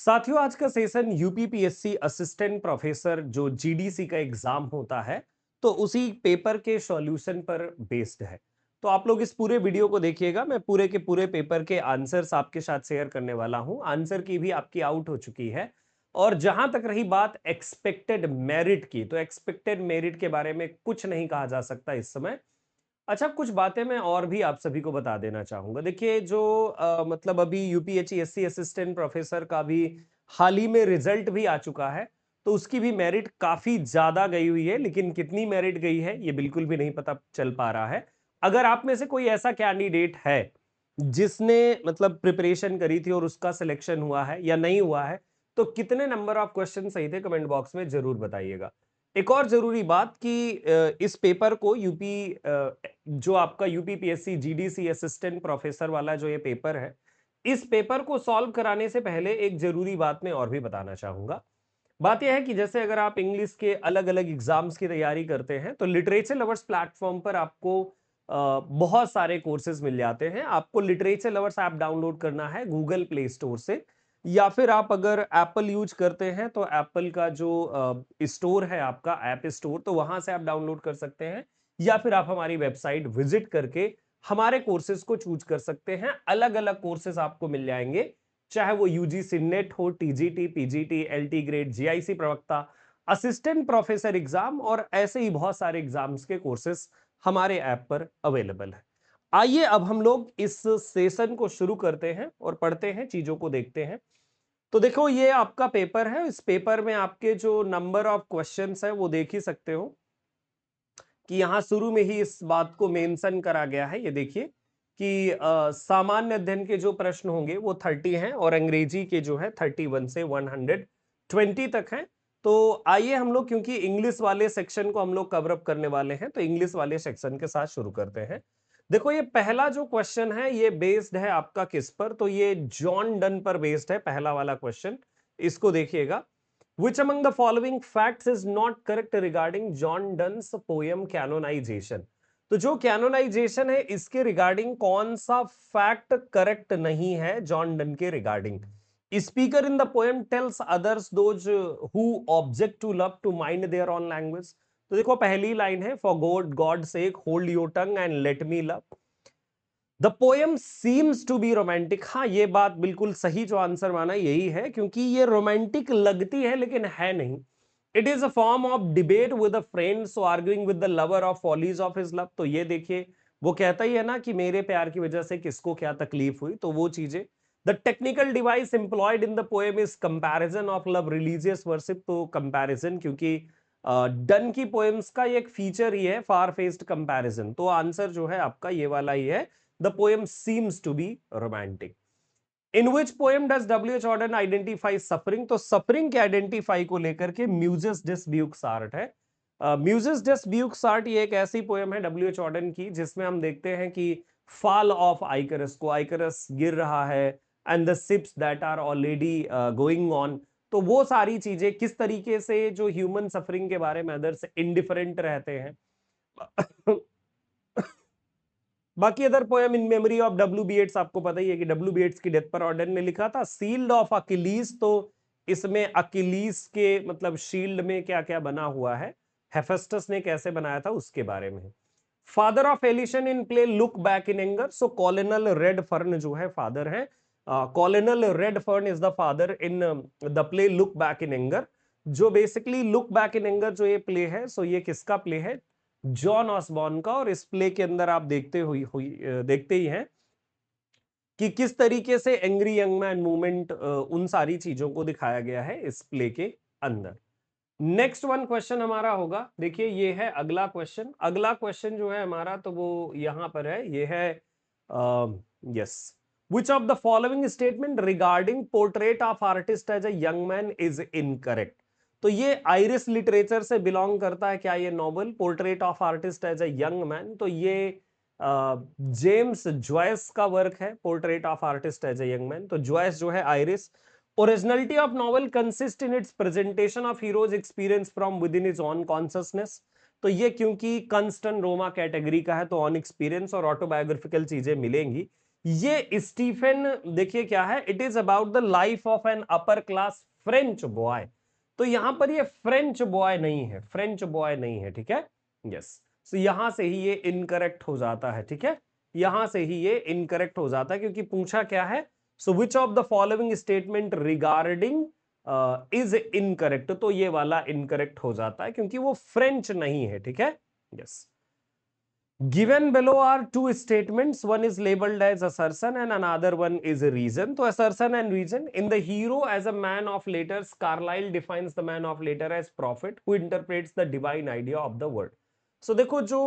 साथियों, आज का सेशन यूपीपीएससी असिस्टेंट प्रोफेसर जो जीडीसी का एग्जाम होता है, तो उसी पेपर के सॉल्यूशन पर बेस्ड है। तो आप लोग इस पूरे वीडियो को देखिएगा। मैं पूरे के पूरे पेपर के आंसर्स आपके साथ शेयर करने वाला हूं। आंसर की भी आपकी आउट हो चुकी है। और जहां तक रही बात एक्सपेक्टेड मेरिट की, तो एक्सपेक्टेड मेरिट के बारे में कुछ नहीं कहा जा सकता इस समय। अच्छा, कुछ बातें मैं और भी आप सभी को बता देना चाहूंगा। देखिए, जो मतलब अभी यूपीएचईएससी असिस्टेंट प्रोफेसर का भी हाल ही में रिजल्ट भी आ चुका है। तो उसकी भी मेरिट काफी ज्यादा गई हुई है, लेकिन कितनी मेरिट गई है ये बिल्कुल भी नहीं पता चल पा रहा है। अगर आप में से कोई ऐसा कैंडिडेट है जिसने मतलब प्रिपरेशन करी थी और उसका सिलेक्शन हुआ है या नहीं हुआ है, तो कितने नंबर ऑफ क्वेश्चन सही थे कमेंट बॉक्स में जरूर बताइएगा। एक और जरूरी बात कि इस पेपर को जो आपका यूपीपीएससी जीडीसी असिस्टेंट प्रोफेसर वाला जो ये पेपर है, इस पेपर को सॉल्व कराने से पहले एक जरूरी बात मैं और भी बताना चाहूंगा। बात यह है कि जैसे अगर आप इंग्लिश के अलग अलग एग्जाम्स की तैयारी करते हैं, तो लिटरेचर लवर्स प्लेटफॉर्म पर आपको बहुत सारे कोर्सेज मिल जाते हैं। आपको लिटरेचर लवर्स ऐप डाउनलोड करना है गूगल प्ले स्टोर से, या फिर आप अगर एप्पल यूज करते हैं तो एप्पल का जो स्टोर है आपका ऐप स्टोर, तो वहां से आप डाउनलोड कर सकते हैं। या फिर आप हमारी वेबसाइट विजिट करके हमारे कोर्सेज को चूज कर सकते हैं। अलग अलग कोर्सेज आपको मिल जाएंगे, चाहे वो यूजीसी नेट हो, TGT, PGT, LT grade, GIC प्रवक्ता, असिस्टेंट प्रोफेसर एग्जाम और ऐसे ही बहुत सारे एग्जाम्स के कोर्सेस हमारे ऐप पर अवेलेबल है। आइए अब हम लोग इस सेशन को शुरू करते हैं और पढ़ते हैं, चीजों को देखते हैं। तो देखो, ये आपका पेपर है। इस पेपर में आपके जो नंबर ऑफ क्वेश्चंस है वो देख ही सकते हो कि यहां शुरू में ही इस बात को मेंशन करा गया है। ये देखिए कि सामान्य अध्ययन के जो प्रश्न होंगे वो 30 हैं और अंग्रेजी के जो है 31 से 120 तक हैं। तो आइए हम लोग, क्योंकि इंग्लिश वाले सेक्शन को हम लोग कवर अप करने वाले हैं, तो इंग्लिश वाले सेक्शन के साथ शुरू करते हैं। देखो, ये पहला जो क्वेश्चन है ये बेस्ड है आपका किस पर, तो ये जॉन डन पर बेस्ड है पहला वाला क्वेश्चन। इसको देखिएगा। Which among the following facts is not correct regarding John Donne's poem Canonization? तो जो कैनोनाइजेशन है इसके रिगार्डिंग कौन सा फैक्ट करेक्ट नहीं है जॉन डन के regarding? Speaker in the poem tells others those who object to love to mind their own language. तो देखो, पहली लाइन है, for God God sake hold your tongue and let me love. The poem seems to be romantic. हाँ, ये बात बिल्कुल सही, जो आंसर माना यही है, क्योंकि ये रोमांटिक लगती है लेकिन है नहीं। It is a form of debate with a friend so arguing with the lover of follies of his love. तो ये देखिए, वो कहता ही है ना कि मेरे प्यार की वजह से किसको क्या तकलीफ हुई, तो वो चीजें। The technical device employed in the poem is comparison of love religious worship. तो कंपैरिजन, क्योंकि डन की पोएम्स का एक फीचर ही है फार फेस्ड कंपैरिजन। तो आंसर जो है आपका ये वाला ही है। The poem seems to be romantic. In which poem does W.H. Auden identify suffering? तो suffering के आइडेंटिफाई को लेकर के म्यूजेस डिस ब्यूक्सार्ट है। म्यूजेस डिस ब्यूक्सार्ट ये एक ऐसी पोएम है W.H. Auden की, जिसमें हम देखते हैं कि फॉल ऑफ आइकरस को, आइकरस गिर रहा है, and the ships that are already going on. तो वो सारी चीजें किस तरीके से जो ह्यूमन सफरिंग के बारे में अदर से इंडिफरेंट रहते हैं। बाकी other poem in memory of W B Yeats, आपको पता ही है कि डब्ल्यू बी एट्स की डेथ पर ऑर्डन ने लिखा था। सील्ड ऑफ अकिलीस, तो इसमें अकिलीस के मतलब शील्ड में क्या क्या बना हुआ है, हेफेस्टस ने कैसे बनाया था, उसके बारे में। Father of Alison in play Look Back in Anger. So Colonel Redfern जो है फादर है। Colonel Redfern is the father in the play Look Back in Anger. जो basically Look Back in Anger जो ये play है, सो ये किसका play है? जॉन ऑसबॉर्न का। और इस प्ले के अंदर आप देखते ही हैं कि किस तरीके से एंग्री यंग मैन मूवमेंट, उन सारी चीजों को दिखाया गया है इस प्ले के अंदर। नेक्स्ट वन क्वेश्चन हमारा होगा, देखिए ये है अगला क्वेश्चन। अगला क्वेश्चन जो है हमारा, तो वो यहां पर है, ये है yes, which of the following statement regarding portrait of artist as a young man is incorrect? तो ये आयरिश लिटरेचर से बिलोंग करता है क्या ये novel, portrait of artist as a young man? तो ये जेम्स जॉयस का वर्क है, portrait of artist as a young man. तो जॉयस जो है Irish. Originality of novel consist in its presentation of hero's experience from within his own consciousness. तो ये क्योंकि कंस्टन रोमा कैटेगरी का है, तो ऑन एक्सपीरियंस और ऑटोबायोग्राफिकल चीजें मिलेंगी। ये स्टीफन देखिए क्या है, it is about the life of an upper class French boy. तो यहां पर ये फ्रेंच बॉय नहीं है, फ्रेंच बॉय नहीं है, ठीक है। यस, सो यहां से ही ये इनकरेक्ट हो जाता है, ठीक है, यहां से ही ये इनकरेक्ट हो जाता है, क्योंकि पूछा क्या है, so which of the following statement regarding is incorrect, तो ये वाला इनकरेक्ट हो जाता है क्योंकि वो फ्रेंच नहीं है, ठीक है। Yes, given below are two statements, one is labeled as assertion and another one is a reason. तो assertion and reason, in the hero as a man of letters, Carlyle defines the man of letter as prophet who interprets the divine idea of the word. So देखो जो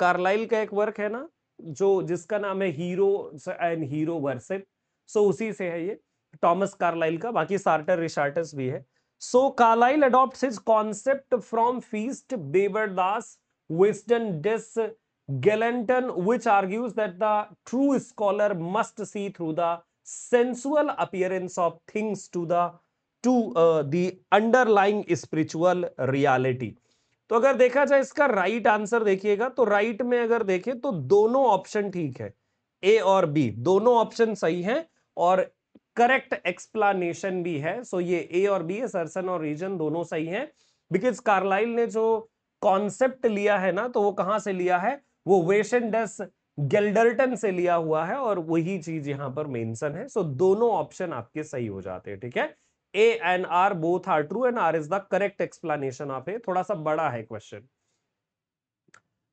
Carlisle का एक work है ना, जो जिसका नाम है हीरो एंड हीरो वर्शिप, सो उसी से है ये, टॉमस कार्लाइल का, बाकी सार्टर रिचार्टस भी है। सो Carlisle adopts his concept from Feast, Beberdas, Wisden, Des Galanton, which argues that the true scholar must see through the sensual appearance of things to the underlying spiritual reality. तो अगर देखा जाए इसका right answer देखिएगा, तो right में अगर देखें तो दोनों ऑप्शन ठीक है, ए और बी दोनों ऑप्शन सही हैं और करेक्ट एक्सप्लेनेशन भी है। सो ये ए और बी, असर्शन और रीजन दोनों सही हैं, बिकॉज कार्लाइल ने जो कॉन्सेप्ट लिया है ना, तो वो कहां से लिया है, वो वेशनडस गेल्डर्टन से लिया हुआ है और वही चीज यहां पर मेंशन है। सो दोनों ऑप्शन आपके सही हो जाते हैं, ठीक है। A and R both are true and R is the correct explanation of A. थोड़ा सा बड़ा है क्वेश्चन।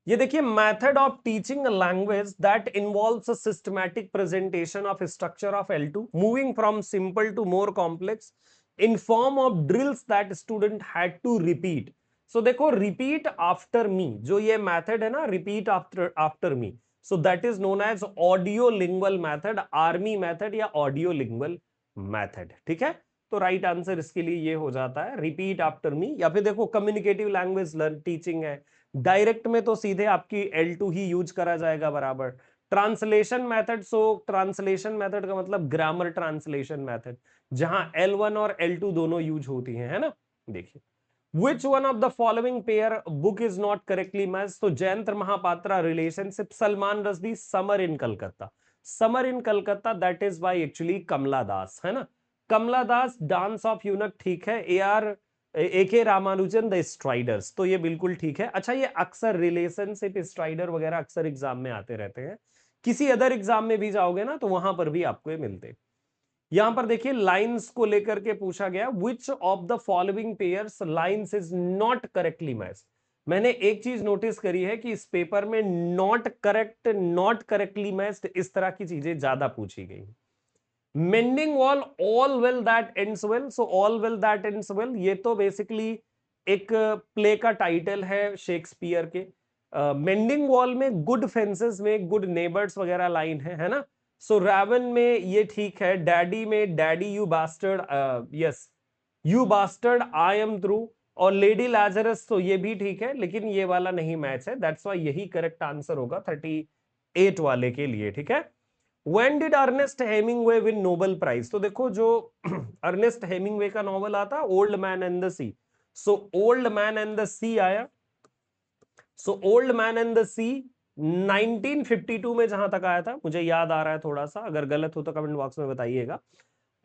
ये देखिए, method of teaching language that involves a systematic presentation of structure of L2 moving from simple to more complex in form of drills that student had to repeat. So देखो, repeat after me, जो ये method है ना, repeat after me, so that is known as audio lingual method, army method या audio lingual method, ठीक है। तो right answer इसके लिए ये हो जाता है रिपीट आफ्टर मी। या फिर देखो, कम्युनिकेटिव लैंग्वेज लर्न टीचिंग है, डायरेक्ट में तो सीधे आपकी L2 ही यूज करा जाएगा बराबर। ट्रांसलेशन मेथड, सो ट्रांसलेशन मेथड का मतलब ग्रामर ट्रांसलेशन मेथड, जहां L1 और L2 दोनों यूज होती हैं, है ना। देखिए, which one of the following pair book is not correctly matched? तो Jayanta Mahapatra relationship, Salman Rushdie summer in Calcutta, summer in Calcutta that is by actually Kamala Das, है ना। कमला दास डांस ऑफ यूनक ठीक है। A.K. रामानुजन द स्ट्राइडर्स, तो ये बिल्कुल ठीक है। अच्छा, ये अक्सर रिलेशनशिप स्ट्राइडर वगैरह अक्सर एग्जाम में आते रहते हैं, किसी अदर एग्जाम में भी जाओगे ना तो वहां पर भी आपको ये मिलते हैं। यहां पर देखिए, लाइंस को लेकर के पूछा गया, विच of the following pairs lines is not correctly match. मैंने एक चीज नोटिस करी है कि इस पेपर में not correct, not correctly matched, इस तरह की चीजें ज्यादा पूछी गई। Mending wall, all well that ends well, so all well that ends well ये तो बेसिकली एक प्ले का टाइटल है शेक्सपियर के। मेंडिंग वॉल में गुड फेंसेस में गुड नेबर्स वगैरह लाइन है ना। सो रावण में ये ठीक है, डैडी में daddy you bastard, yes you bastard I am through, और लेडी लाजरस तो ये भी ठीक है, लेकिन ये वाला नहीं मैच है, दैट्स वाई यही करेक्ट आंसर होगा 38 वाले के लिए, ठीक है। When did Ernest Hemingway win Nobel Prize? तो देखो, जो अर्नेस्ट हेमिंगवे का नॉवल आता Old Man and the Sea, so Old Man and the Sea आया, so Old Man and the Sea 1952 में जहां तक आया था, मुझे याद आ रहा है थोड़ा सा, अगर गलत हो तो कमेंट बॉक्स में बताइएगा।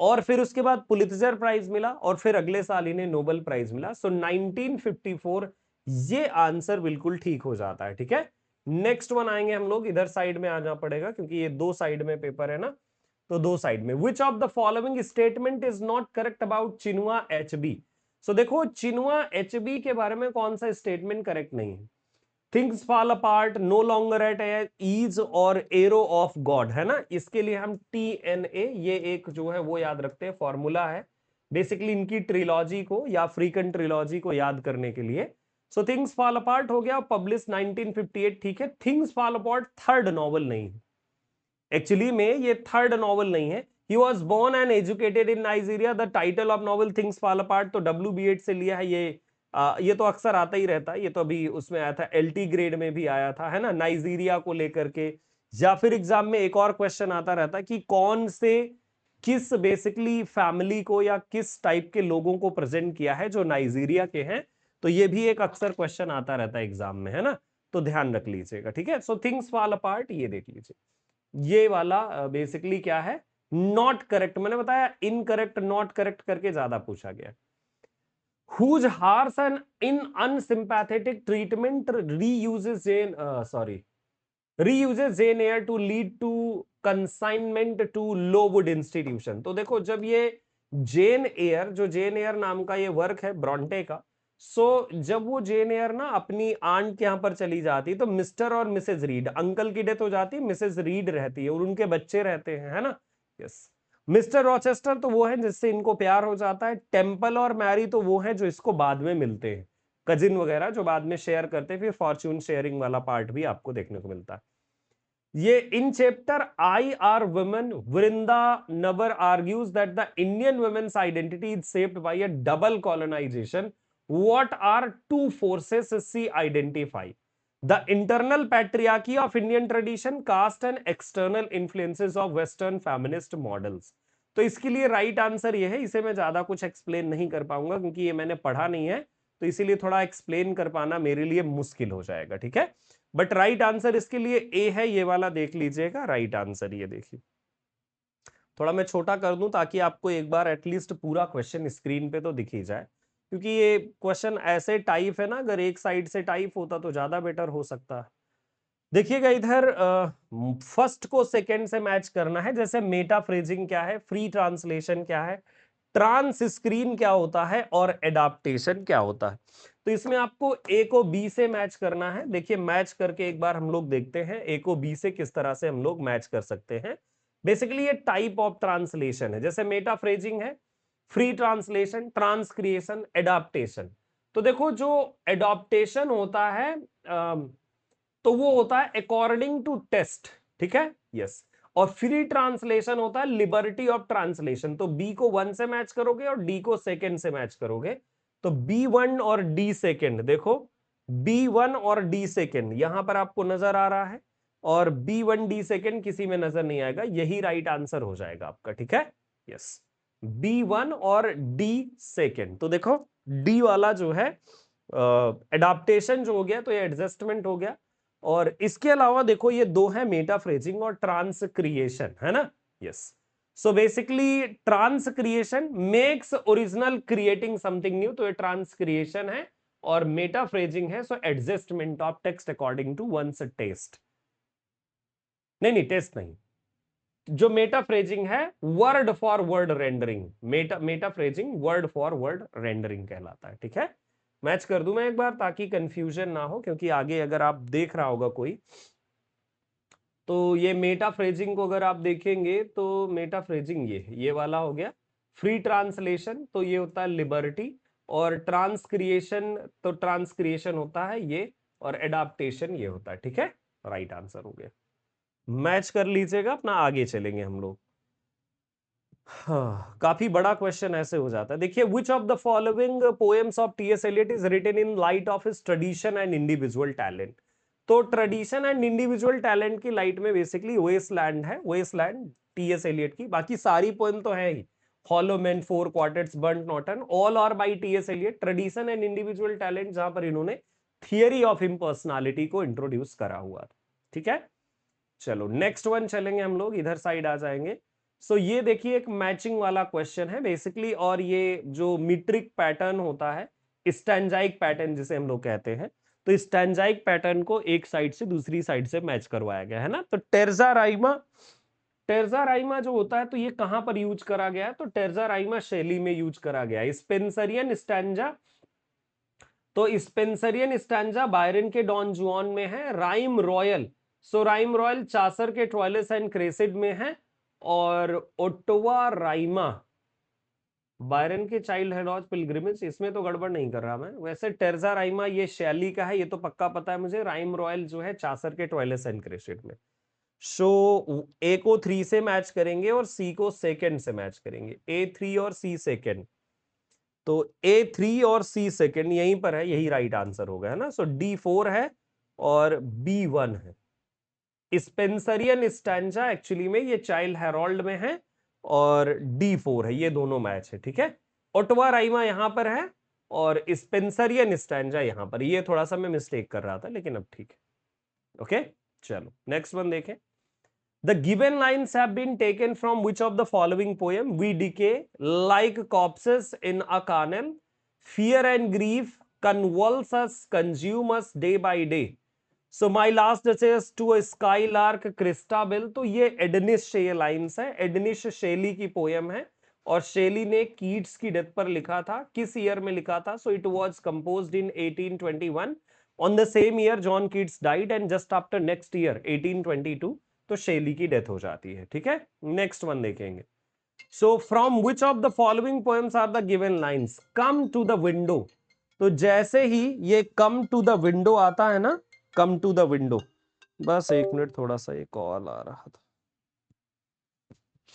और फिर उसके बाद पुलित्जर प्राइज मिला और फिर अगले साल इन्हें नोबेल प्राइज मिला, सो 1954 ये आंसर बिल्कुल ठीक हो जाता है, ठीक है। नेक्स्ट वन आएंगे हम लोग, इधर साइड में आना पड़ेगा क्योंकि ये दो साइड में पेपर है ना, तो दो साइड में। विच of the following statement is not correct about Chinua HB? सो देखो, चिनुआ HB के बारे में कौन सा स्टेटमेंट करेक्ट नहीं है? Things fall apart, no longer at ease और एरो ऑफ गॉड, है ना। इसके लिए हम TNA, ये एक जो है वो याद रखते हैं, फॉर्मूला है बेसिकली इनकी ट्रिलॉजी को या फ्रीकन ट्रिलॉजी को याद करने के लिए। सो थिंग्स फॉल अपार्ट हो गया, पब्लिश 1958, ठीक है। Things fall apart third novel नहीं है, एक्चुअली में ये थर्ड नॉवल नहीं है। He was born and educated in Nigeria, the title of novel things fall apart तो WB8 से लिया है। ये तो अक्सर आता ही रहता है, ये तो अभी उसमें आया था, LT ग्रेड में भी आया था, है ना, नाइजीरिया को लेकर के। या फिर एग्जाम में एक और क्वेश्चन आता रहता है कि कौन से, किस बेसिकली फैमिली को या किस टाइप के लोगों को प्रेजेंट किया है जो नाइजीरिया के हैं, तो ये भी एक अक्सर क्वेश्चन आता रहता है एग्जाम में, है ना, तो ध्यान रख लीजिएगा, ठीक है। सो थिंग्स फॉल अपार्ट ये देख लीजिए। ये वाला बेसिकली क्या है, नॉट करेक्ट। मैंने बताया इनकरेक्ट नॉट करेक्ट करके ज्यादा पूछा गया। whose harsh and in unsympathetic treatment reuses Jane reuses Jane Eyre to lead to consignment to Lowood institution। तो देखो जब ये जेन एयर, जो जेन एयर नाम का ये वर्क है ब्रॉन्टे का, जब वो जेन एयर ना अपनी आंट के यहां पर चली जाती तो मिस्टर और मिसेज रीड, अंकल की डेथ हो जाती है, मिसेज रीड रहती है और उनके बच्चे रहते हैं, है ना। यस। मिस्टर रॉचेस्टर तो वो है जिससे इनको प्यार हो जाता है, टेम्पल और मैरी तो वो है जो इसको बाद में मिलते हैं, कजिन वगैरह जो बाद में शेयर करते हैं, फिर फॉर्च्यून शेयरिंग वाला पार्ट भी आपको देखने को मिलता है। ये in chapter I are women, Vrinda Nabar argues that the Indian women's identity is shaped by a double colonization. What are two forces she identify? The internal patriarchy of Indian tradition, caste and external influences of western feminist models. तो इसके लिए right answer ये है, इसे मैं ज्यादा कुछ explain नहीं कर पाऊंगा क्योंकि ये मैंने पढ़ा नहीं है, तो इसीलिए थोड़ा एक्सप्लेन कर पाना मेरे लिए मुश्किल हो जाएगा, ठीक है। बट राइट आंसर इसके लिए ए है, ये वाला देख लीजिएगा राइट आंसर, ये देखिए। थोड़ा मैं छोटा कर दूं ताकि आपको एक बार एटलीस्ट पूरा क्वेश्चन स्क्रीन पे तो दिख ही जाए, क्योंकि ये क्वेश्चन ऐसे टाइप है ना, अगर एक साइड से टाइप होता तो ज्यादा बेटर हो सकता है। देखिएगा इधर फर्स्ट को सेकंड से मैच करना है, जैसे मेटाफ्रेजिंग क्या है, फ्री ट्रांसलेशन क्या है, ट्रांस स्क्रीन क्या होता है और एडाप्टेशन क्या होता है। तो इसमें आपको ए को बी से मैच करना है। देखिए मैच करके एक बार हम लोग देखते हैं ए को बी से किस तरह से हम लोग मैच कर सकते हैं। बेसिकली ये टाइप ऑफ ट्रांसलेशन है, जैसे मेटाफ्रेजिंग है, फ्री ट्रांसलेशन, ट्रांसक्रिएशन, एडाप्टेशन। तो देखो जो एडाप्टेशन होता है तो वो होता है अकॉर्डिंग टू टेस्ट, ठीक है। यस। और फ्री ट्रांसलेशन होता है लिबर्टी ऑफ ट्रांसलेशन। तो बी को 1 से मैच करोगे और डी को सेकंड से मैच करोगे। तो B1 और D सेकंड, देखो B1 और D सेकंड यहां पर आपको नजर आ रहा है, और B1 D सेकंड किसी में नजर नहीं आएगा, यही राइट आंसर हो जाएगा आपका, ठीक है। यस, B1 और D सेकंड। तो देखो D वाला जो है एडाप्टेशन जो हो गया, तो ये एडजस्टमेंट हो गया। और इसके अलावा देखो ये दो है, मेटाफ्रेजिंग और ट्रांसक्रिएशन, है ना। Yes. So basically transcreation makes original creating something new, तो ये ट्रांसक्रिएशन है। और मेटाफ्रेजिंग है, so adjustment of text according to one's taste. नहीं नहीं, टेस्ट नहीं, जो मेटाफ्रेजिंग है word for word rendering, metaphrasing word for word rendering कहलाता है, ठीक है। मैच कर दूं मैं एक बार ताकि कंफ्यूजन ना हो, क्योंकि आगे अगर आप देख रहा होगा कोई, तो ये मेटाफ्रेजिंग को अगर आप देखेंगे तो मेटाफ्रेजिंग ये वाला हो गया। फ्री ट्रांसलेशन तो ये होता है लिबर्टी, और ट्रांसक्रिएशन तो ट्रांसक्रिएशन होता है ये, और एडाप्टेशन ये होता है, ठीक है। राइट आंसर हो गया। मैच कर लीजिएगा अपना, आगे चलेंगे हम लोग। हाँ, काफी बड़ा क्वेश्चन ऐसे हो जाता है। देखिए, which of the following poems of T S Eliot is written in light of his Tradition and Individual Talent? तो ट्रेडिशन एंड इंडिविजुअल टैलेंट की लाइट में बेसिकली वेस्टलैंड है, वेस्टलैंड टीएस एलियट की। बाकी सारी पोएम तो है ही, Hollow Man, Four Quartets, Burnt Norton, all are by T S Eliot. Tradition and Individual Talent जहां पर इन्होंने थियरी ऑफ इम्पर्सनालिटी को इंट्रोड्यूस करा हुआ था, ठीक है। चलो नेक्स्ट वन चलेंगे हम लोग, इधर साइड आ जाएंगे। ये देखिए एक मैचिंग वाला क्वेश्चन है बेसिकली, और ये जो मीट्रिक पैटर्न होता है, स्टैंजाइक पैटर्न जिसे हम लोग कहते हैं, तो स्टैंजाइक पैटर्न को एक साइड से दूसरी साइड से मैच करवाया गया है ना। तो टेर्जा राइमा जो होता है, तो ये कहां पर यूज करा गया है? तो टेर्जा राइमा शैली में यूज करा गया है। स्पेंसरियन स्टैंजा, तो स्पेंसरियन स्टैंजा बायरन के डॉन जुआन में है। Rhyme royal, rhyme royal Chaucer के ट्वाइलिस एंड क्रेसिड में है। और ओट्टोवा राइमा बायरन के चाइल्ड हेड ऑफ पिलग्रिमेज, इसमें तो गड़बड़ नहीं कर रहा मैं। वैसे टेर्जा राइमा ये शैली का है, ये तो पक्का पता है मुझे। राइम रॉयल जो है चासर के ट्वाइलिस एंड क्रेसिड में। ए को 3 से मैच करेंगे और सी को सेकंड से मैच करेंगे, A3 और C सेकंड। तो A3 और C सेकंड यहीं पर है, यही राइट आंसर होगा, है ना। D4 है और B1 है। स्पेंसरियन स्टैंजा एक्चुअली में ये चाइल्ड हेरोल्ड में है, और D4 है, ये दोनों मैच है, ठीक है। ओटवा राइमा यहां पर है और स्पेंसरियन स्टैंजा यहां पर। ये थोड़ा सा मैं मिस्टेक कर रहा था, लेकिन अब ठीक है। ओके, चलो नेक्स्ट वन देखें। The given lines have been taken from which of the following poem? We decay like corpses in a carnel. Fear and grief convulse us, consume us day by day. So my last duchess to a skylark Christabel. तो ये एडनिश ये lines है, एडनिश शेली की poem है और शेली ने Keats की death पर लिखा था. किस ईयर में लिखा था? So it was composed in 1821. On the same year John Keats died and just after next year 1822 तो शेली की डेथ हो जाती है. ठीक है, नेक्स्ट वन देखेंगे. So from which of the following poems are the given lines? Come to the window. तो जैसे ही ये कम टू द विंडो आता है ना, कम टू द विंडो, बस एक मिनट, थोड़ा सा ये कॉल आ रहा था.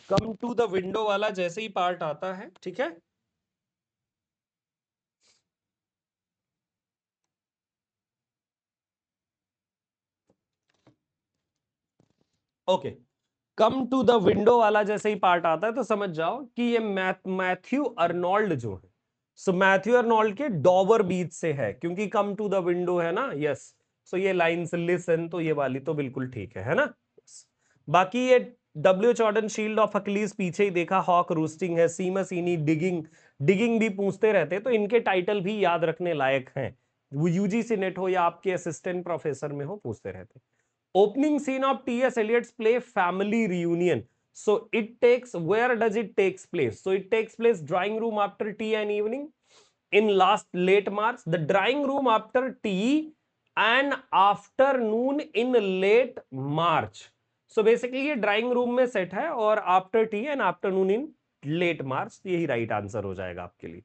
कम टू द विंडो वाला जैसे ही पार्ट आता है, ठीक है, okay. Come to the window वाला जैसे ही पार्ट आता है तो समझ जाओ कि ये मैथ्यू अर्नोल्ड जो है, सो मैथ्यू अर्नोल्ड के डॉवर बीच से है, क्योंकि कम टू द विंडो है ना. यस, सो ये लाइंस लिसन, तो ये वाली तो बिल्कुल ठीक है ना. बाकी ये डब्ल्यू जॉर्डन शील्ड ऑफ अक्लीज पीछे ही देखा, हॉक रूस्टिंग है, सीमस इनी डिगिंग, डिगिंग भी पूछते रहते, तो इनके टाइटल भी याद रखने लायक हैं. वो यूजीसी नेट हो या आपके असिस्टेंट प्रोफेसर में हो, पूछते रहते. Opening scene of T.S. Eliot's play Family Reunion. So it takes, where does it takes place? So it takes place drawing room after tea and evening in late March. The drawing room after tea and afternoon in late March. So basically ये drawing room में set है और after tea and afternoon in late March. यही right answer हो जाएगा आपके लिए.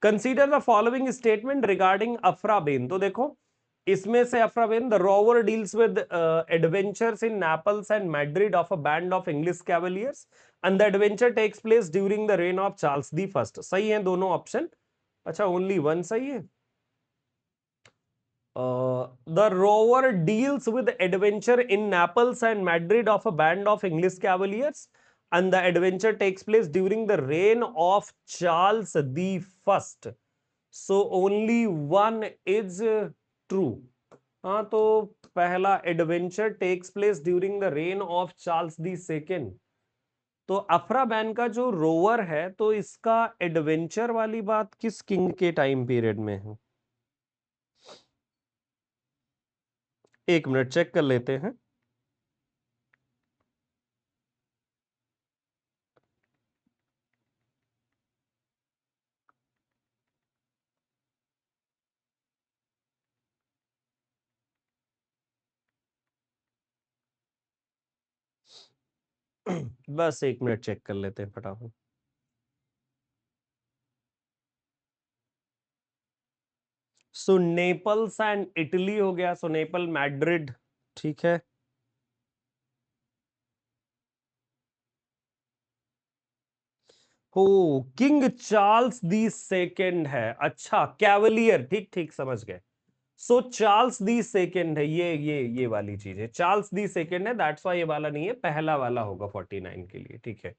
Consider the following statement regarding Aphra Behn. तो देखो इसमें से Aphra Behn, the Rover deals with adventures in Naples and Madrid of a band of English cavaliers and the adventure takes place during the reign of Charles the first. सही है दोनों option. अच्छा, only one सही है. The rover deals with adventure in Naples and Madrid of a band of English cavaliers, and the adventure takes place during the reign of Charles the First. So only one is true. हाँ, तो पहला adventure takes place during the reign of Charles the second. तो Aphra Behn का जो rover है, तो इसका adventure वाली बात किस किंग के टाइम पीरियड में है? एक मिनट चेक कर लेते हैं. बस एक मिनट चेक कर लेते हैं फटाफट. सो नेपल्स एंड इटली हो गया. सो नेपल, मैड्रिड, ठीक है. हो, किंग चार्ल्स दी सेकेंड है. अच्छा, कैवलियर, ठीक ठीक समझ गए. सो चार्ल्स दी सेकेंड है, ये वाली चीज है. चार्ल्स दी सेकेंड है, दैट्स वाई ये वाला नहीं है, पहला वाला होगा 49 के लिए. ठीक है,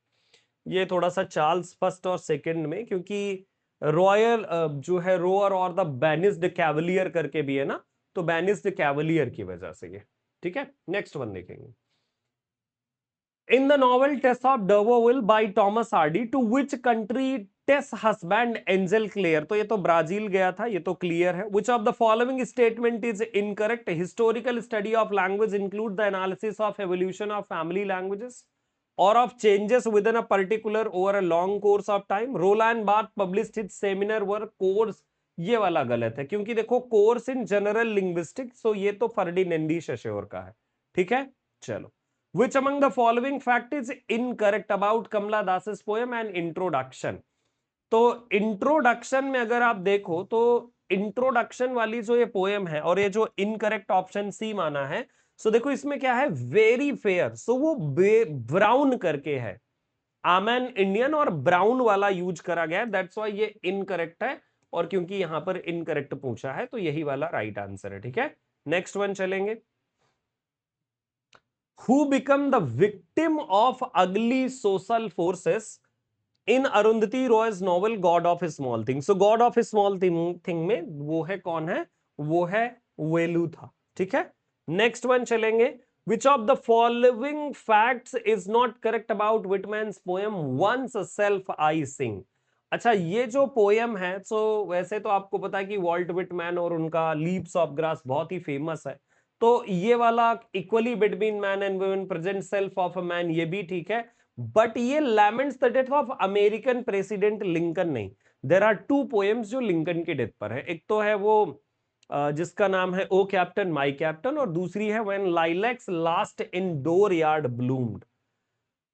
ये थोड़ा सा चार्ल्स फर्स्ट और सेकेंड में, क्योंकि रॉयल जो है रोअर और द बैनिस्ड कैवलियर करके भी है ना, तो बैनिस्ड कैवलियर की वजह से ये. ठीक है, नेक्स्ट वन देखेंगे. In the novel Tess of डर्वोविल by Thomas Hardy, to which country Tess husband Angel Clare. तो ये तो ब्राजील गया था, ये तो क्लियर है. Which of the following statement is incorrect? Historical study of language include the analysis of evolution of family languages or of changes within a particular over a long course of time. Roland Barthes published his seminar work course. ये वाला गलत है, क्योंकि देखो course in general linguistics, सो ये तो फर्डिनेंडी शशोर का है. ठीक है, चलो. Which among the following fact is incorrect about Kamala Das's poem and introduction? तो इंट्रोडक्शन में अगर आप देखो तो इंट्रोडक्शन वाली जो ये पोएम है और ये जो इनकरेक्ट ऑप्शन सी माना है, सो देखो इसमें क्या है, वेरी फेयर. सो वो ब्राउन करके है, आमैन इंडियन और ब्राउन वाला यूज करा गया है, दैट्स व्हाई ये इनकरेक्ट है. और क्योंकि यहां पर इनकरेक्ट पूछा है तो यही वाला राइट आंसर है. ठीक है, नेक्स्ट वन चलेंगे. Who become the victim of ugly social forces in Arundhati Roy's novel God of Small Thing. So God of Small Thing में वो है, कौन है? वो है वेलू था. ठीक है, नेक्स्ट वन चलेंगे. Which of the following facts is not correct about Whitman's poem Once Self I Sing? अच्छा, ये जो पोयम है, तो वैसे तो आपको पता है कि वॉल्ट विटमैन और उनका लीव्स ऑफ ग्रास बहुत ही फेमस है। तो ये वाला equally between man and women, present self of a man, ये भी ठीक है। बट ये laments the death of American president Lincoln नहीं। देर आर टू पोएम्स जो लिंकन की डेथ पर है। एक तो है वो जिसका नाम है ओ कैप्टन माय कैप्टन, और दूसरी है when lilacs last in dooryard bloomed.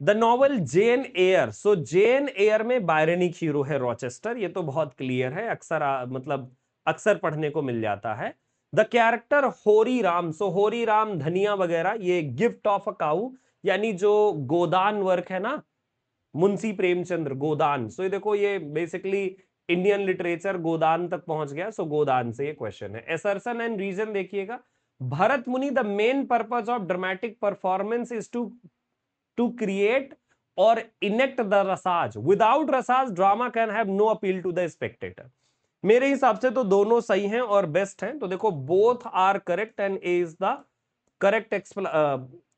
The novel Jane Eyre, so Jane Eyre में बायरनिक हीरो है रॉचेस्टर, ये तो बहुत क्लियर है, अक्सर मतलब अक्सर पढ़ने को मिल जाता है। द कैरेक्टर होरी राम, सो होरी राम धनिया वगैरह, ये गिफ्ट ऑफ अ काऊ, यानी जो गोदान वर्क है ना, मुंशी प्रेमचंद्र गोदान। सो ये देखो, ये बेसिकली इंडियन लिटरेचर गोदान तक पहुंच गया, सो गोदान से ये क्वेश्चन है। एसर्शन एंड रीजन देखिएगा, Bharat Muni, the main purpose of dramatic performance is to create और enact the rasas, without rasas drama can have no appeal to the spectator. मेरे हिसाब से तो दोनों सही हैं और बेस्ट हैं। तो देखो, both are correct and A is the correct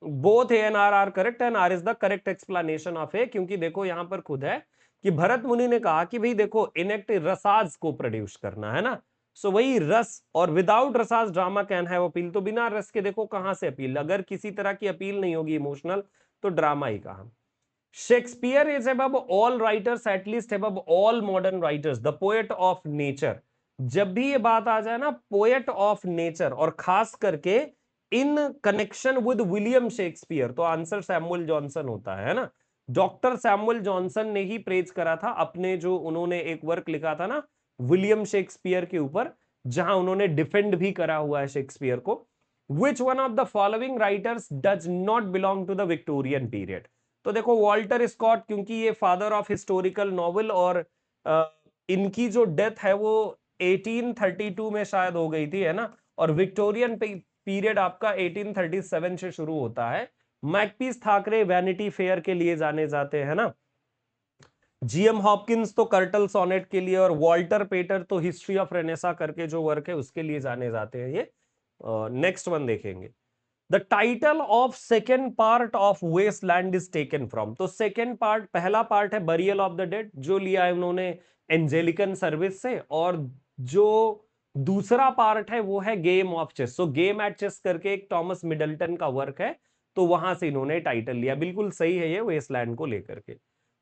both A and R correct and R is the correct explanation of A. क्योंकि देखो यहां पर खुद है कि भरत मुनि ने कहा कि भाई देखो, इनेक्ट रसाज को प्रोड्यूस करना है ना, सो वही रस, और without rasas drama can have appeal, तो बिना रस के देखो कहां से अपील, अगर किसी तरह की अपील नहीं होगी इमोशनल, तो ड्रामा ही कहा। Shakespeare is above all writers, at least above all modern writers, the poet of nature. जब भी ये बात आ जाए ना, पोएट ऑफ नेचर, और खास करके in connection with William Shakespeare, तो आंसर सैमुअल जॉनसन होता है ना। डॉक्टर सैमुअल जॉनसन ने ही प्रेज करा था अपने, जो उन्होंने एक वर्क लिखा था ना विलियम शेक्सपियर के ऊपर, जहां उन्होंने डिफेंड भी करा हुआ है शेक्सपियर को। Which one of the following writers does not belong to the Victorian period? तो देखो, वॉल्टर स्कॉट, क्योंकि ये फादर ऑफ हिस्टोरिकल नॉवल, और इनकी जो डेथ है वो 1832 में शायद हो गई थी, है ना। और विक्टोरियन पीरियड आपका 1837 से शुरू होता है। मैकपीस थाकरे वैनिटी फेयर के लिए जाने जाते हैं ना, जीएम हॉपकिंस तो कर्टल सोनेट के लिए, और वॉल्टर पेटर तो हिस्ट्री ऑफ रेनेसा करके जो वर्क है उसके लिए जाने जाते हैं ये। नेक्स्ट वन देखेंगे, the title of second part of Waste Land is taken from. तो सेकेंड पार्ट, पहला पार्ट है बरियल ऑफ द डेड, जो लिया है उन्होंने एंजेलिकन सर्विस से, और जो दूसरा पार्ट है वो है game of chess. So game at chess करके एक टॉमस मिडल्टन का वर्क है, तो वहां से इन्होंने टाइटल लिया। बिल्कुल सही है ये वेस्टलैंड को लेकर के।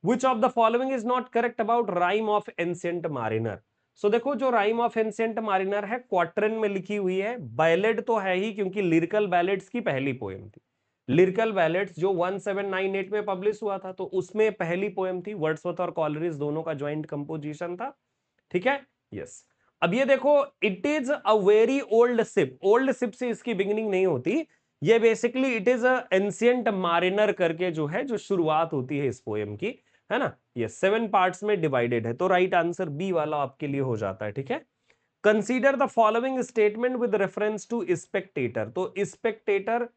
Which of the following is not correct about Rime of Ancient Mariner? So देखो, जो राइम ऑफ एंशिएंट मारिनर है क्वार्टरन में लिखी हुई है, बैलेड तो है ही, क्योंकि लिरिकल बैलेड्स की पहली पोएम थी। लिरिकल बैलेड्स जो 1798 में पब्लिश हुआ था, तो उसमें पहली पोएम थी, वर्ड्सवर्थ और कॉलरिज दोनों का ज्वाइंट कंपोजिशन था। ठीक है, यस। अब ये देखो, it is a very old ship, old ship से इसकी बिगिनिंग नहीं होती, ये basically it is a ancient mariner करके जो है, जो शुरुआत होती है इस पोएम की, है ना। ये 7 पार्ट्स में डिवाइडेड है, तो राइट आंसर बी वाला आपके लिए हो जाता है। ठीक है, consider the following statement with reference to Spectator. तो स्पेक्टेटर,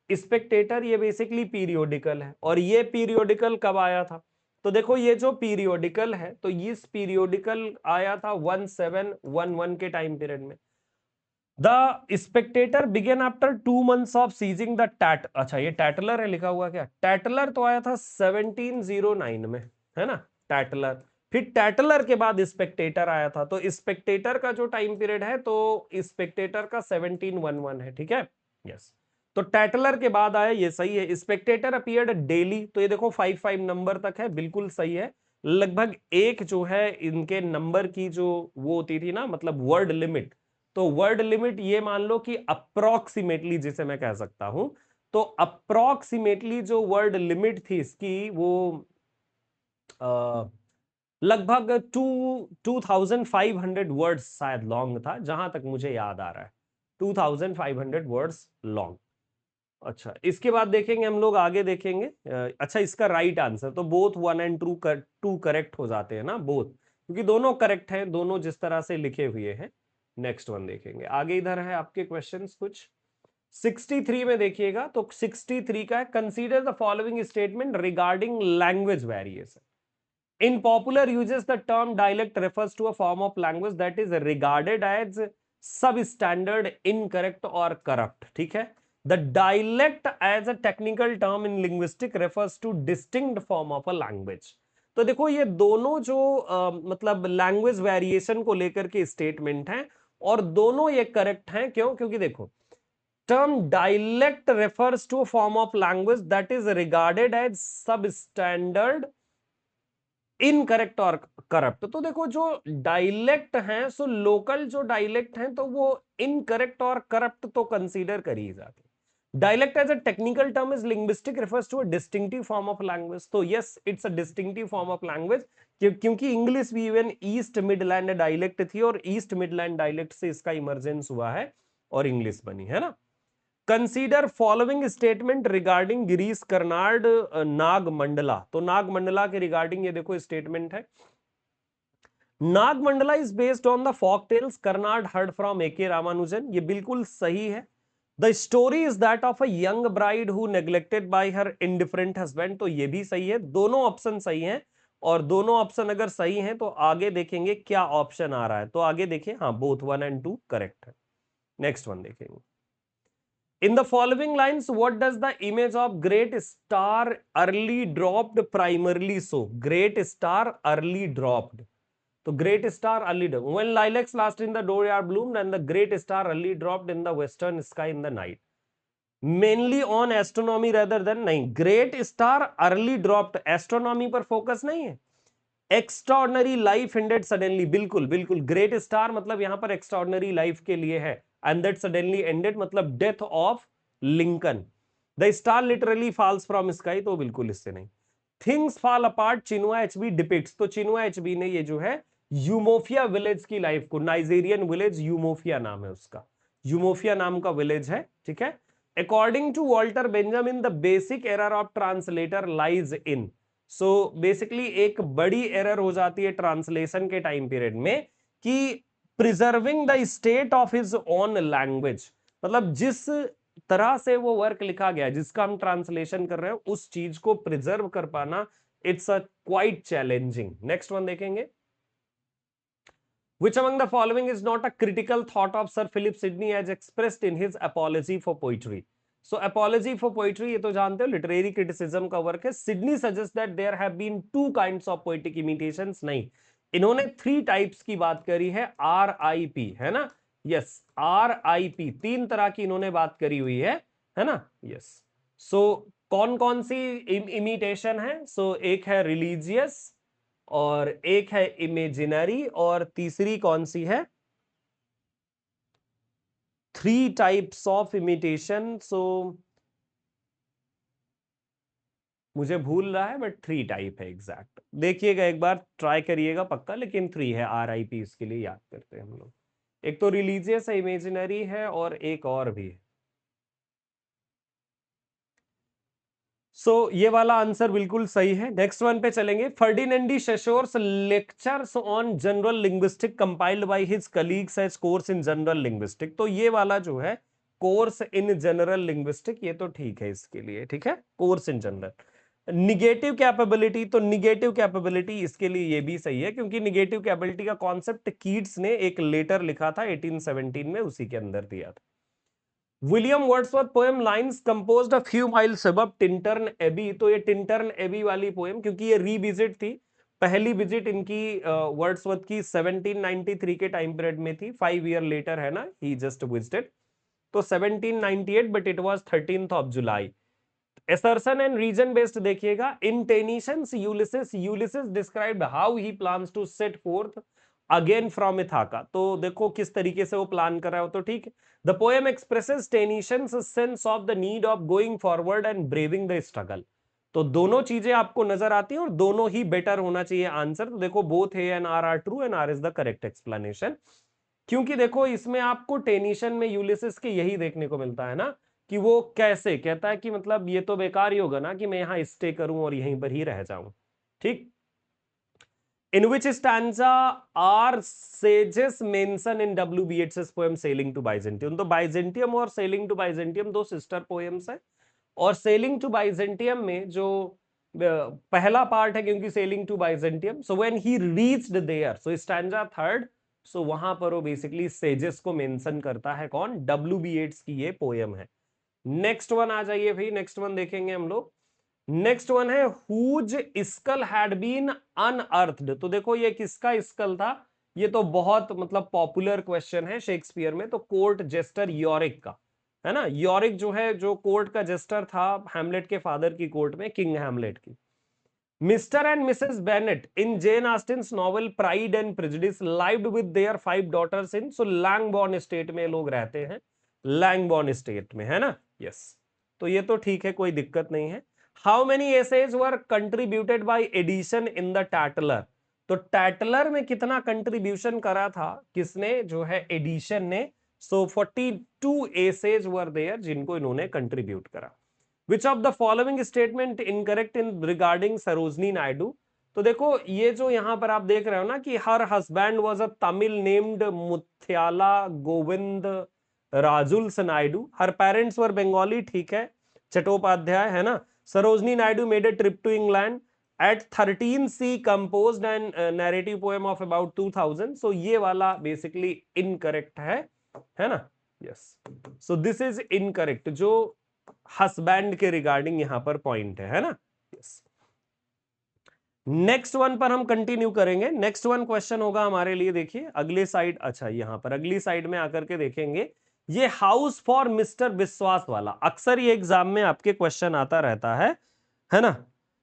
स्पेक्टेटर ये बेसिकली पीरियोडिकल है, और ये पीरियोडिकल कब आया था? तो देखो, ये जो पीरियोडिकल है, तो इस पीरियोडिकल आया था 1711 के टाइम पीरियड में। The Spectator began after 2 months of ceasing the tat, अच्छा ये टैटलर है लिखा हुआ क्या? टैटलर तो आया था 1709 में, है ना, टैटलर। फिर टैटलर के बाद स्पेक्टेटर आया था, तो स्पेक्टेटर का जो टाइम पीरियड है, तो स्पेक्टेटर का 1711 है। ठीक है, यस। तो टैटलर के बाद आया, ये सही है। स्पेक्टेटर अपीयर्ड डेली, तो ये देखो 55 नंबर तक है, बिल्कुल सही है। लगभग एक जो है इनके नंबर की जो वो होती थी ना, मतलब वर्ड लिमिट, तो वर्ड लिमिट ये मान लो कि अप्रोक्सीमेटली जिसे मैं कह सकता हूं, तो अप्रोक्सीमेटली जो वर्ड लिमिट थी इसकी, वो लगभग 2500 वर्ड्स शायद लॉन्ग था, जहां तक मुझे याद आ रहा है, 2500 वर्ड्स लॉन्ग। अच्छा, इसके बाद देखेंगे हम लोग, आगे देखेंगे। अच्छा, इसका राइट आंसर तो बोथ 1 and 2 करेक्ट हो जाते हैं ना, बोथ, क्योंकि दोनों करेक्ट हैं, दोनों जिस तरह से लिखे हुए हैं। नेक्स्ट वन देखेंगे, आगे इधर है आपके क्वेश्चंस कुछ। 63 में देखिएगा, तो 63 का है, consider the following statement regarding language variation. In popular uses the term dialect refers to a form of language that is regarded as substandard, incorrect और करप्ट। ठीक है, the dialect as a technical term in linguistic refers to distinct form of a language. तो देखो ये दोनों जो मतलब language variation को लेकर के स्टेटमेंट हैं, और दोनों ये करेक्ट हैं। क्यों? क्योंकि देखो term dialect refers to a form of language that is regarded as substandard, incorrect और करप्ट। तो देखो जो डायलेक्ट हैं, सो लोकल जो डायलेक्ट हैं तो वो इनकरेक्ट और करप्ट तो कंसीडर करी जाती है। Dialect as a technical term is linguistic refers to a distinctive form of language. तो yes, it's a distinctive form of language, क्योंकि इंग्लिश भी इवन ईस्ट मिडलैंड डायलेक्ट थी, और ईस्ट मिडलैंड डायलेक्ट से इसका इमर्जेंस हुआ है और इंग्लिश बनी है ना। Consider following statement regarding Girish Karnad Nagamandala. तो नागमंडला के रिगार्डिंग ये देखो स्टेटमेंट है, Nagamandala is based on the folk tales Karnad heard from A K Ramanujan. ये बिल्कुल सही है। The story is that of a young bride who neglected by her indifferent husband. तो ये भी सही है, दोनों ऑप्शन सही हैं। और दोनों ऑप्शन अगर सही हैं तो आगे देखेंगे क्या ऑप्शन आ रहा है। तो आगे देखिए, हाँ बोथ 1 and 2 करेक्ट है। नेक्स्ट वन देखेंगे। In the following lines, what does the image of great star early dropped primarily show? Great star early dropped. So great star early dropped. When lilacs last in the dooryard bloomed and the great star early dropped in the western sky in the night. Mainly on astronomy rather than नहीं, great star early dropped astronomy पर focus नहीं है। Extraordinary life ended suddenly, बिल्कुल बिल्कुल, great star मतलब यहां पर extraordinary life के लिए है, एंड दैट सडनली एंडेड मतलब death of Lincoln. The star literally falls from sky, तो बिल्कुल इससे नहीं। Things fall apart Chinua HB depicts. तो चिनुआ एचबी ने ये जो है यूमोफिया विलेज की लाइफ को, नाइजेरियन विलेज यूमोफिया नाम है उसका, यूमोफिया नाम का विलेज है, ठीक है। According to Walter Benjamin the basic error of translator lies in. So basically एक बड़ी एरर हो जाती है ट्रांसलेशन के टाइम पीरियड में कि preserving the state of his own language, मतलब जिस तरह से वो वर्क लिखा गया, जिसका हम ट्रांसलेशन कर रहे हैं, उस चीज को प्रिजर्व कर पाना, it's a quite challenging. Next one देखेंगे। Which among the following is not a critical thought of Sir Philip Sidney as expressed in his Apology for Poetry? So Apology for Poetry, ये तो जानते हो literary criticism का work है। Sidney suggest that there have been 2 kinds of poetic imitations. नहीं, इन्होंने 3 types की बात करी है, RIP, है ना। यस, RIP 3 तरह की इन्होंने बात करी हुई है ना। यस, सो कौन कौन सी इमिटेशन है? सो एक है रिलीजियस, और एक है इमेजिनरी, और तीसरी कौन सी है? 3 टाइप्स ऑफ इमिटेशन। सो मुझे भूल रहा है, बट 3 टाइप है एग्जैक्ट। देखिएगा एक बार, ट्राई करिएगा पक्का, लेकिन 3 है। RIP इसके लिए याद करते हैं हम लोग। एक तो रिलीजियस है, इमेजिनरी है, और एक और भी है। सो ये वाला आंसर बिल्कुल सही है। नेक्स्ट वन पे चलेंगे। Ferdinand de Saussure's lectures on general linguistic compiled by his colleagues as course in general linguistic. तो ये वाला जो है कोर्स इन जनरल लिंग्विस्टिक, ये तो ठीक है इसके लिए, ठीक है, course in general. Negative capability, तो निगेटिव कैपेबिलिटी इसके लिए ये भी सही है, क्योंकि निगेटिव कैपेबिलिटी का कॉन्सेप्ट कीट्स ने एक लेटर लिखा था 1817 में, उसी के अंदर दिया था। William Wordsworth poem lines composed a few miles above Tintern Abbey. तो ये टिंटर्न एबी वाली पोएम, क्योंकि ये रीविजिट थी, पहली विजिट इनकी वर्ड्सवर्थ की 1793 के टाइम पीरियड में थी। 5 ईयर लेटर है ना, ही जस्ट विजिटेड। तो 1798, but it was 13th of July। assertion and region based देखिएगा। in Tennyson's Ulysses described how he plans to set forth again from Ithaca। तो देखो किस तरीके से वो प्लान कर रहा हो, तो ठीक है। the poem expresses Tennyson's sense of the need of going forward and braving the struggle। तो दोनों चीजें आपको नजर आती हैं, और दोनों ही बेटर होना चाहिए आंसर। तो देखो both A and R true, and R is the correct explanation. क्योंकि देखो इसमें आपको टेनिशन में यूलिसिस के यही देखने को मिलता है ना, कि वो कैसे कहता है कि मतलब ये तो बेकार ही होगा ना कि मैं यहां स्टे करूं और यहीं पर ही रह जाऊं, ठीक। In which stanza are sages mention in W.B. Yeats's poem sailing to Byzantium. तो बाइजेंटियम और sailing to Byzantium 2 sister poems है, और सेलिंग टू बाइजेंटियम में जो पहला पार्ट है, क्योंकि sailing to Byzantium, so when he reached there, so stanza 3rd, सो वहां पर वो बेसिकली सेजेस को मेंशन करता है। कौन? W.B. Yeats की ये पोएम है। नेक्स्ट वन आ जाइए भाई, नेक्स्ट वन देखेंगे हम लोग। नेक्स्ट वन है whose skull had been unearthed. तो देखो ये किसका स्कल था, ये तो बहुत मतलब पॉपुलर क्वेश्चन है शेक्सपियर में, तो कोर्ट जेस्टर यॉरिक का, है ना। यॉरिक जो है, जो कोर्ट का जेस्टर था हैमलेट के फादर की कोर्ट में, किंग हैमलेट की। Mr and Mrs Bennet in Jane Austen's novel Pride and Prejudice lived with their 5 daughters in, so Longbourn state में लोग रहते हैं, लैंगबॉर्न स्टेट में, है ना। यस, तो ये तो ठीक है, कोई दिक्कत नहीं है। How many essays were contributed by Addison in the Tatler. तो टैटलर में कितना कंट्रीब्यूशन करा था, किसने, जो है एडिशन ने। सो 42 एसेज वर देयर जिनको इन्होंने कंट्रीब्यूट करा। विच of the following statement incorrect in regarding Sarojini Naidu. तो देखो ये जो यहां पर आप देख रहे हो ना कि her husband was a Tamil named Muthyala Govind Rajulus Naidu, her parents were Bengali, ठीक है, चट्टोपाध्याय, है ना। Sarojini Naidu made a trip to England at 13 she composed and narrative poem of about 2000। सो ये वाला बेसिकली इनकरेक्ट है ना। Yes, so this is incorrect, जो हस्बैंड के रिगार्डिंग यहां पर पॉइंट है ना। यस, नेक्स्ट वन पर हम कंटिन्यू करेंगे। नेक्स्ट वन क्वेश्चन होगा हमारे लिए, देखिए अगले साइड, अच्छा यहां पर अगली साइड में आकर के देखेंगे। ये हाउस फॉर मिस्टर विश्वास वाला, अक्सर ये एग्जाम में आपके क्वेश्चन आता रहता है ना।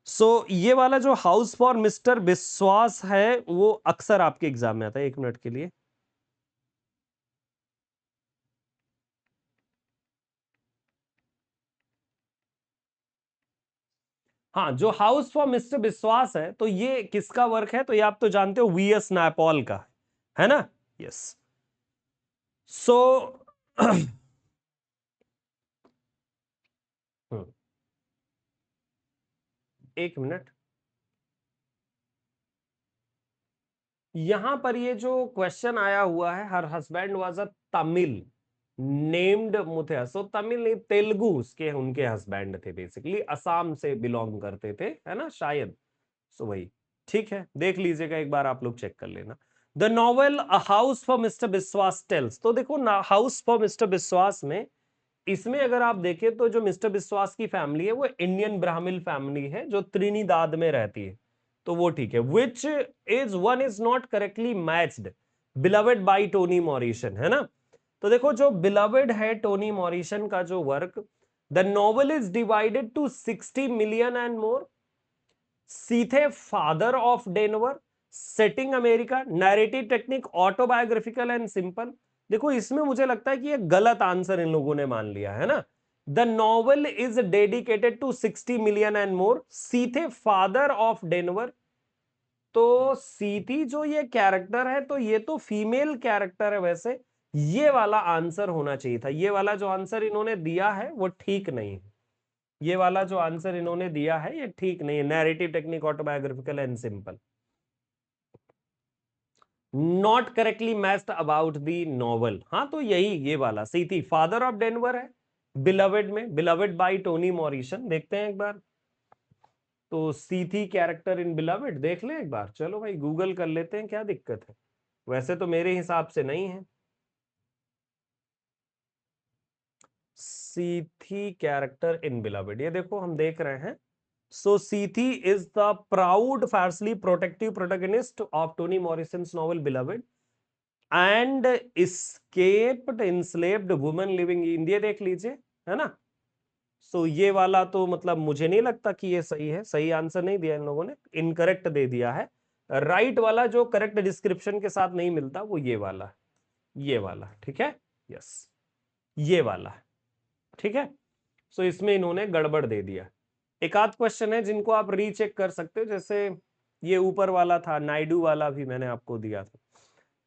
सो ये वाला जो हाउस फॉर मिस्टर विश्वास है वो अक्सर आपके एग्जाम में आता है। एक मिनट के लिए, हाँ, जो हाउस फॉर मिस्टर विश्वास है, तो ये किसका वर्क है, तो ये आप तो जानते हो वीएस नायपॉल का, है ना। यस, सो एक मिनट, यहां पर ये जो क्वेश्चन आया हुआ है, her husband was a Tamil named Muthiya, so Tamil नहीं, तेलुगु के उनके हस्बैंड थे, बेसिकली असम से बिलोंग करते थे, है ना शायद। सो वही, ठीक है, देख लीजिएगा एक बार, आप लोग चेक कर लेना। The novel a house for mister विश्वास टेल्स। तो देखो ना, हाउस फॉर मिस्टर विश्वास में, इसमें अगर आप देखें तो जो मिस्टर विश्वास की फैमिली है वो इंडियन ब्राह्मण फैमिली है जो त्रिनिदाद में रहती है, तो वो ठीक है। Which is one is not correctly matched beloved by Tony Morrison, है ना। तो देखो जो बिलवेड है टोनी मॉरिसन का जो work, the novel is divided to 60 million and more, Sethe father of Denver, setting America, narrative technique, autobiographical and simple. देखो इसमें मुझे लगता है कि ये गलत आंसर इन लोगों ने मान लिया है ना। The novel is dedicated to 60 million and more, Sethe father of Denver. तो सीधी जो ये कैरेक्टर है, तो ये तो फीमेल कैरेक्टर है वैसे, ये वाला आंसर होना चाहिए था। ये वाला जो आंसर इन्होंने दिया है वो ठीक नहीं है, ये वाला जो आंसर इन्होंने दिया है ये ठीक नहीं है। Narrative technique, autobiographical and simple, not correctly matched about the novel. हाँ, तो यही ये वाला सही थी, फादर ऑफ डेनवर है बिलवेड में, बिलवेड बाय टोनी मॉरिसन, देखते हैं एक बार। तो सीथी कैरेक्टर इन बिलवेड देख लें एक बार, चलो भाई गूगल कर लेते हैं, क्या दिक्कत है, वैसे तो मेरे हिसाब से नहीं है। सीथी कैरेक्टर इन बिलवेड, ये देखो हम देख रहे हैं। So Sethi is the proud, fiercely protective protagonist of Toni Morrison's novel Beloved and escaped enslaved woman living in India, देख लीजिए, है ना। सो ये वाला तो मतलब मुझे नहीं लगता कि ये सही है, सही आंसर नहीं दिया इन लोगों ने, इनकरेक्ट दे दिया है। राइट वाला जो करेक्ट डिस्क्रिप्शन के साथ नहीं मिलता वो ये वाला, ये वाला, ठीक है। यस, ये वाला, ठीक है। सो इसमें इन्होंने गड़बड़ दे दिया। एक आध क्वेश्चन है जिनको आप रीचेक कर सकते हो, जैसे ये ऊपर वाला था, नायडू वाला भी मैंने आपको दिया था।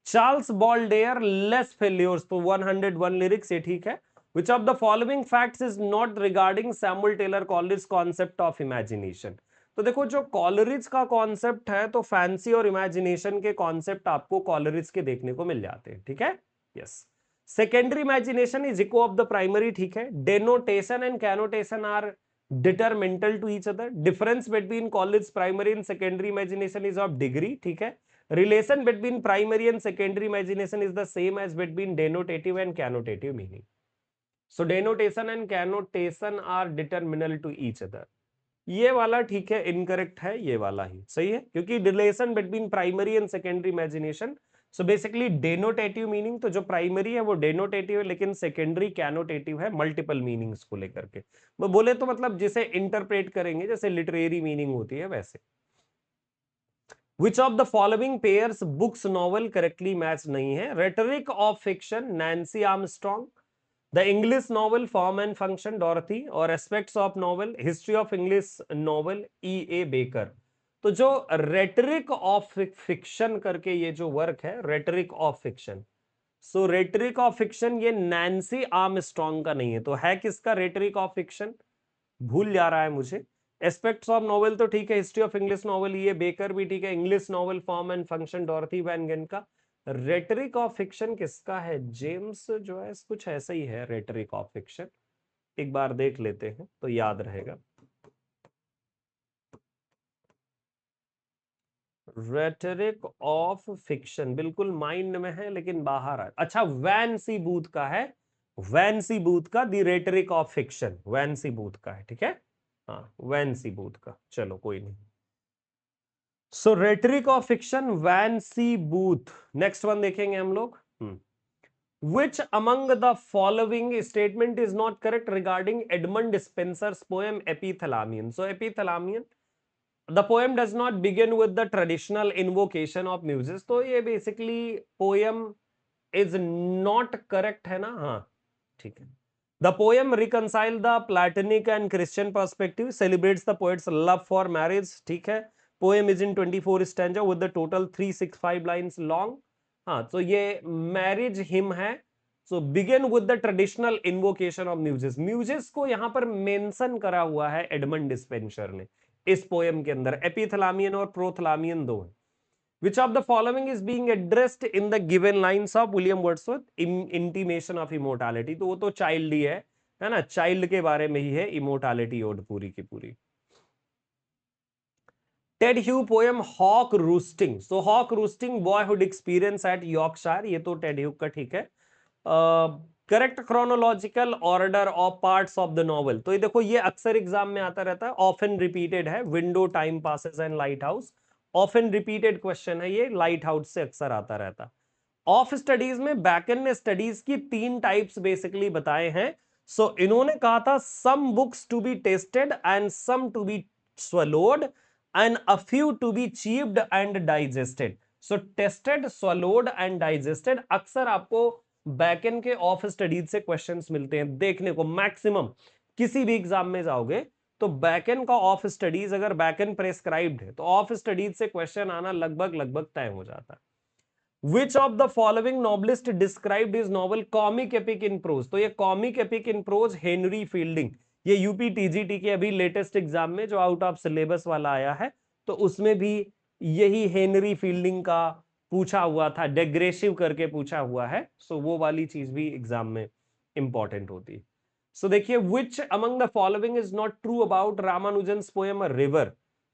चार्ल्स बॉल्डेयर लेस फेल्योर्स, तो 101 लिरिक्स, ये ठीक है। Which of the following facts is not regarding Samuel Taylor Coleridge concept of imagination. तो देखो जो कॉलरिज का कॉन्सेप्ट है, तो फैंसी और इमेजिनेशन के कॉन्सेप्ट आपको कॉलरिज के देखने को मिल जाते हैं, ठीक है। Yes, secondary imagination is echo of the primary, ठीक है। Denotation and connotation are detrimental to each other, difference between college primary and secondary imagination is of degree, ठीक है। Relation between primary and secondary imagination is the same as between denotative and connotative meaning. So denotation and connotation are detrimental to each other. ये वाला ठीक है, incorrect है, ये वाला ही सही है, क्योंकि relation between primary and secondary imagination. So basically denotative meaning, तो जो प्राइमरी है वो डेनोटेटिव है, लेकिन सेकेंडरी कैनोटेटिव है, मल्टीपल मीनिंग्स को लेकर के। वो बोले तो मतलब जिसे इंटरप्रेट करेंगे, जैसे लिटरेरी मीनिंग होती है वैसे। Which of the following pairs books novel correctly match नहीं है? Rhetoric of fiction Nancy Armstrong, the English novel form and function Dorothy, और aspects of novel history of English novel E.A. Baker. तो जो rhetoric of fiction करके ये जो work है, rhetoric of fiction, so rhetoric of fiction ये Nancy Armstrong का नहीं है, तो है किसका रेटरिक ऑफ फिक्शन? भूल जा रहा है मुझे। एस्पेक्ट्स ऑफ नॉवल तो ठीक है, हिस्ट्री ऑफ इंग्लिश नॉवल ये बेकर भी ठीक है, English novel form and function Dorothy Van गेन का। रेटरिक ऑफ फिक्शन किसका है? जेम्स जो है कुछ ऐसा ही है रेटरिक ऑफ फिक्शन, एक बार देख लेते हैं तो याद रहेगा। रेटरिक ऑफ फिक्शन बिल्कुल माइंड में है लेकिन बाहर आ, अच्छा वैन सी बूथ का है, वैन सी बूथ का the rhetoric of fiction, Wayne C Booth का है, ठीक है, हाँ वैन सी बूथ का, चलो कोई नहीं। So rhetoric of fiction Wayne C Booth. Next one देखेंगे हम लोग। Which among the following statement is not correct regarding Edmund Spencer's poem Epithalamion? So Epithalamion, the poem does not begin with the traditional invocation of muses. तो ये basically poem is not correct है ना? हाँ ठीक है। The poem reconcile the Platonic and Christian perspective, celebrates the poet's love for marriage, ठीक है। Poem is in 24 stanza with the total 365 lines long. हाँ तो ये मैरिज हिम है। So begin with the traditional invocation of Muses, Muses को यहां पर mention करा हुआ है एडमंड डिस्पेंसर ने इस पोएम के अंदर। एपिथलामियन और प्रोथलामियन दो है। Which of the following is being addressed in the given lines of William Wordsworth intimation of immortality? तो वो तो चाइल्ड ही है ना, चाइल्ड के बारे में ही है इमोर्टैलिटी ओड पूरी की पूरी। Ted Hughes poem hawk roosting, so hawk roosting boyhood experience at Yorkshire, ये तो टेड ह्यू का ठीक है। Correct chronological order of parts of the novel, तो ये देखो ये अक्सर एग्जाम में आता रहता है, ऑफन रिपीटेड है, window time passes and light house, often repeated question है ये, लाइट हाउस से अक्सर आता रहता है। ऑफ स्टडीज में बैकन ने स्टडीज की 3 टाइप्स बेसिकली बताए हैं। सो इन्होंने कहा था some books to be tasted and some to be swallowed and a few to be chewed and digested. So tested, swallowed and digested अक्सर आपको बैकन के ऑफ स्टडीज से क्वेश्चंस मिलते हैं देखने को। मैक्सिमम किसी भी एग्जाम में जाओगे तो बैकन का ऑफ स्टडीज, अगर बैकन प्रेस्क्राइब्ड है तो ऑफ स्टडीज से क्वेश्चन आना लगभग लगभग तय हो जाता है। Which of the following novelist described his novel comic epic in prose? तो ये comic epic in prose Henry fielding, ये यूपी टीजीटी के अभी लेटेस्ट एग्जाम में जो आउट ऑफ सिलेबस वाला आया है तो उसमें भी यही हेनरी फील्डिंग का पूछा हुआ था, डेग्रेसिव करके पूछा हुआ है। सो वो वाली चीज भी एग्जाम में इंपॉर्टेंट होती है। सो देखिए which among the following is not true about Ramanujan's poem A River?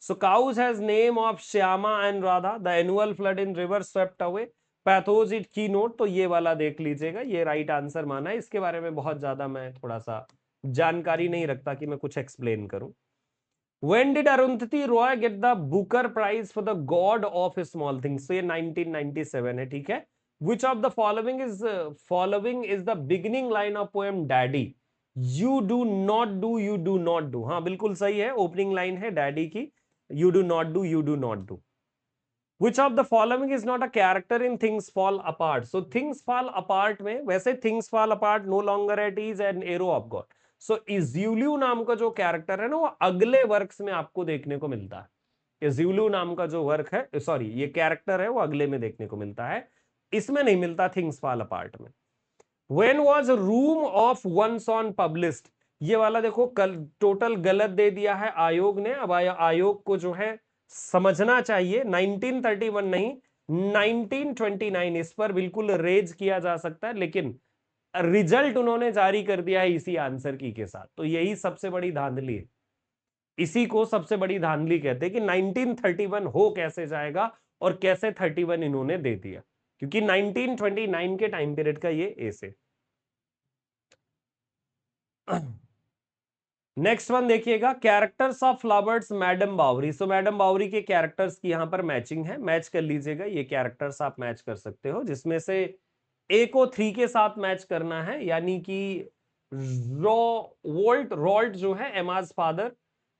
So cows has name of Shyama and Radha. The annual flood in river swept away. Pathos it की note, तो ये वाला देख लीजिएगा, ये राइट आंसर माना है। इसके बारे में बहुत ज्यादा मैं थोड़ा सा जानकारी नहीं रखता कि मैं कुछ एक्सप्लेन करूं। When did Arundhati Roy get the Booker Prize for the God of Small Things? तो ये 1997 है, ठीक है। Which of the following is the beginning line of poem Daddy? You do not do, you do not do। हाँ बिल्कुल सही है, opening line है डैडी की, you do not do, you do not do। Which of the following is not a character in Things Fall Apart? So Things Fall Apart में वैसे Things Fall Apart no longer at is an arrow of God. So इज्यूल्यू नाम का जो character है ना वो अगले works में आपको देखने को मिलता है। इज्यूल्यू नाम का जो वर्क है, सॉरी ये कैरेक्टर है, वो अगले में देखने को मिलता है, इसमें नहीं मिलता थिंग्स फॉल अपार्ट में। When was room of one own published? ये वाला देखो कल टोटल गलत दे दिया है आयोग ने। अब आयोग को जो है समझना चाहिए, 1931 नहीं 1929, इस पर बिल्कुल रेज किया जा सकता है, लेकिन रिजल्ट उन्होंने जारी कर दिया है इसी आंसर की के साथ। तो यही सबसे बड़ी धांधली है, इसी को सबसे बड़ी धांधली कहते हैं कि 1931 हो कैसे जाएगा और कैसे 31 इन्होंने दे दिया, क्योंकि 1929 के टाइम पीरियड का ये एस है। नेक्स्ट वन देखिएगा, characters of flowers Madame Bovary. So Madame Bovary के कैरेक्टर्स की यहां पर मैचिंग है, मैच कर लीजिएगा। ये कैरेक्टर्स आप मैच कर सकते हो, जिसमें से ए को 3 के साथ मैच करना है, यानी कि रोल्ट जो है एमाज फादर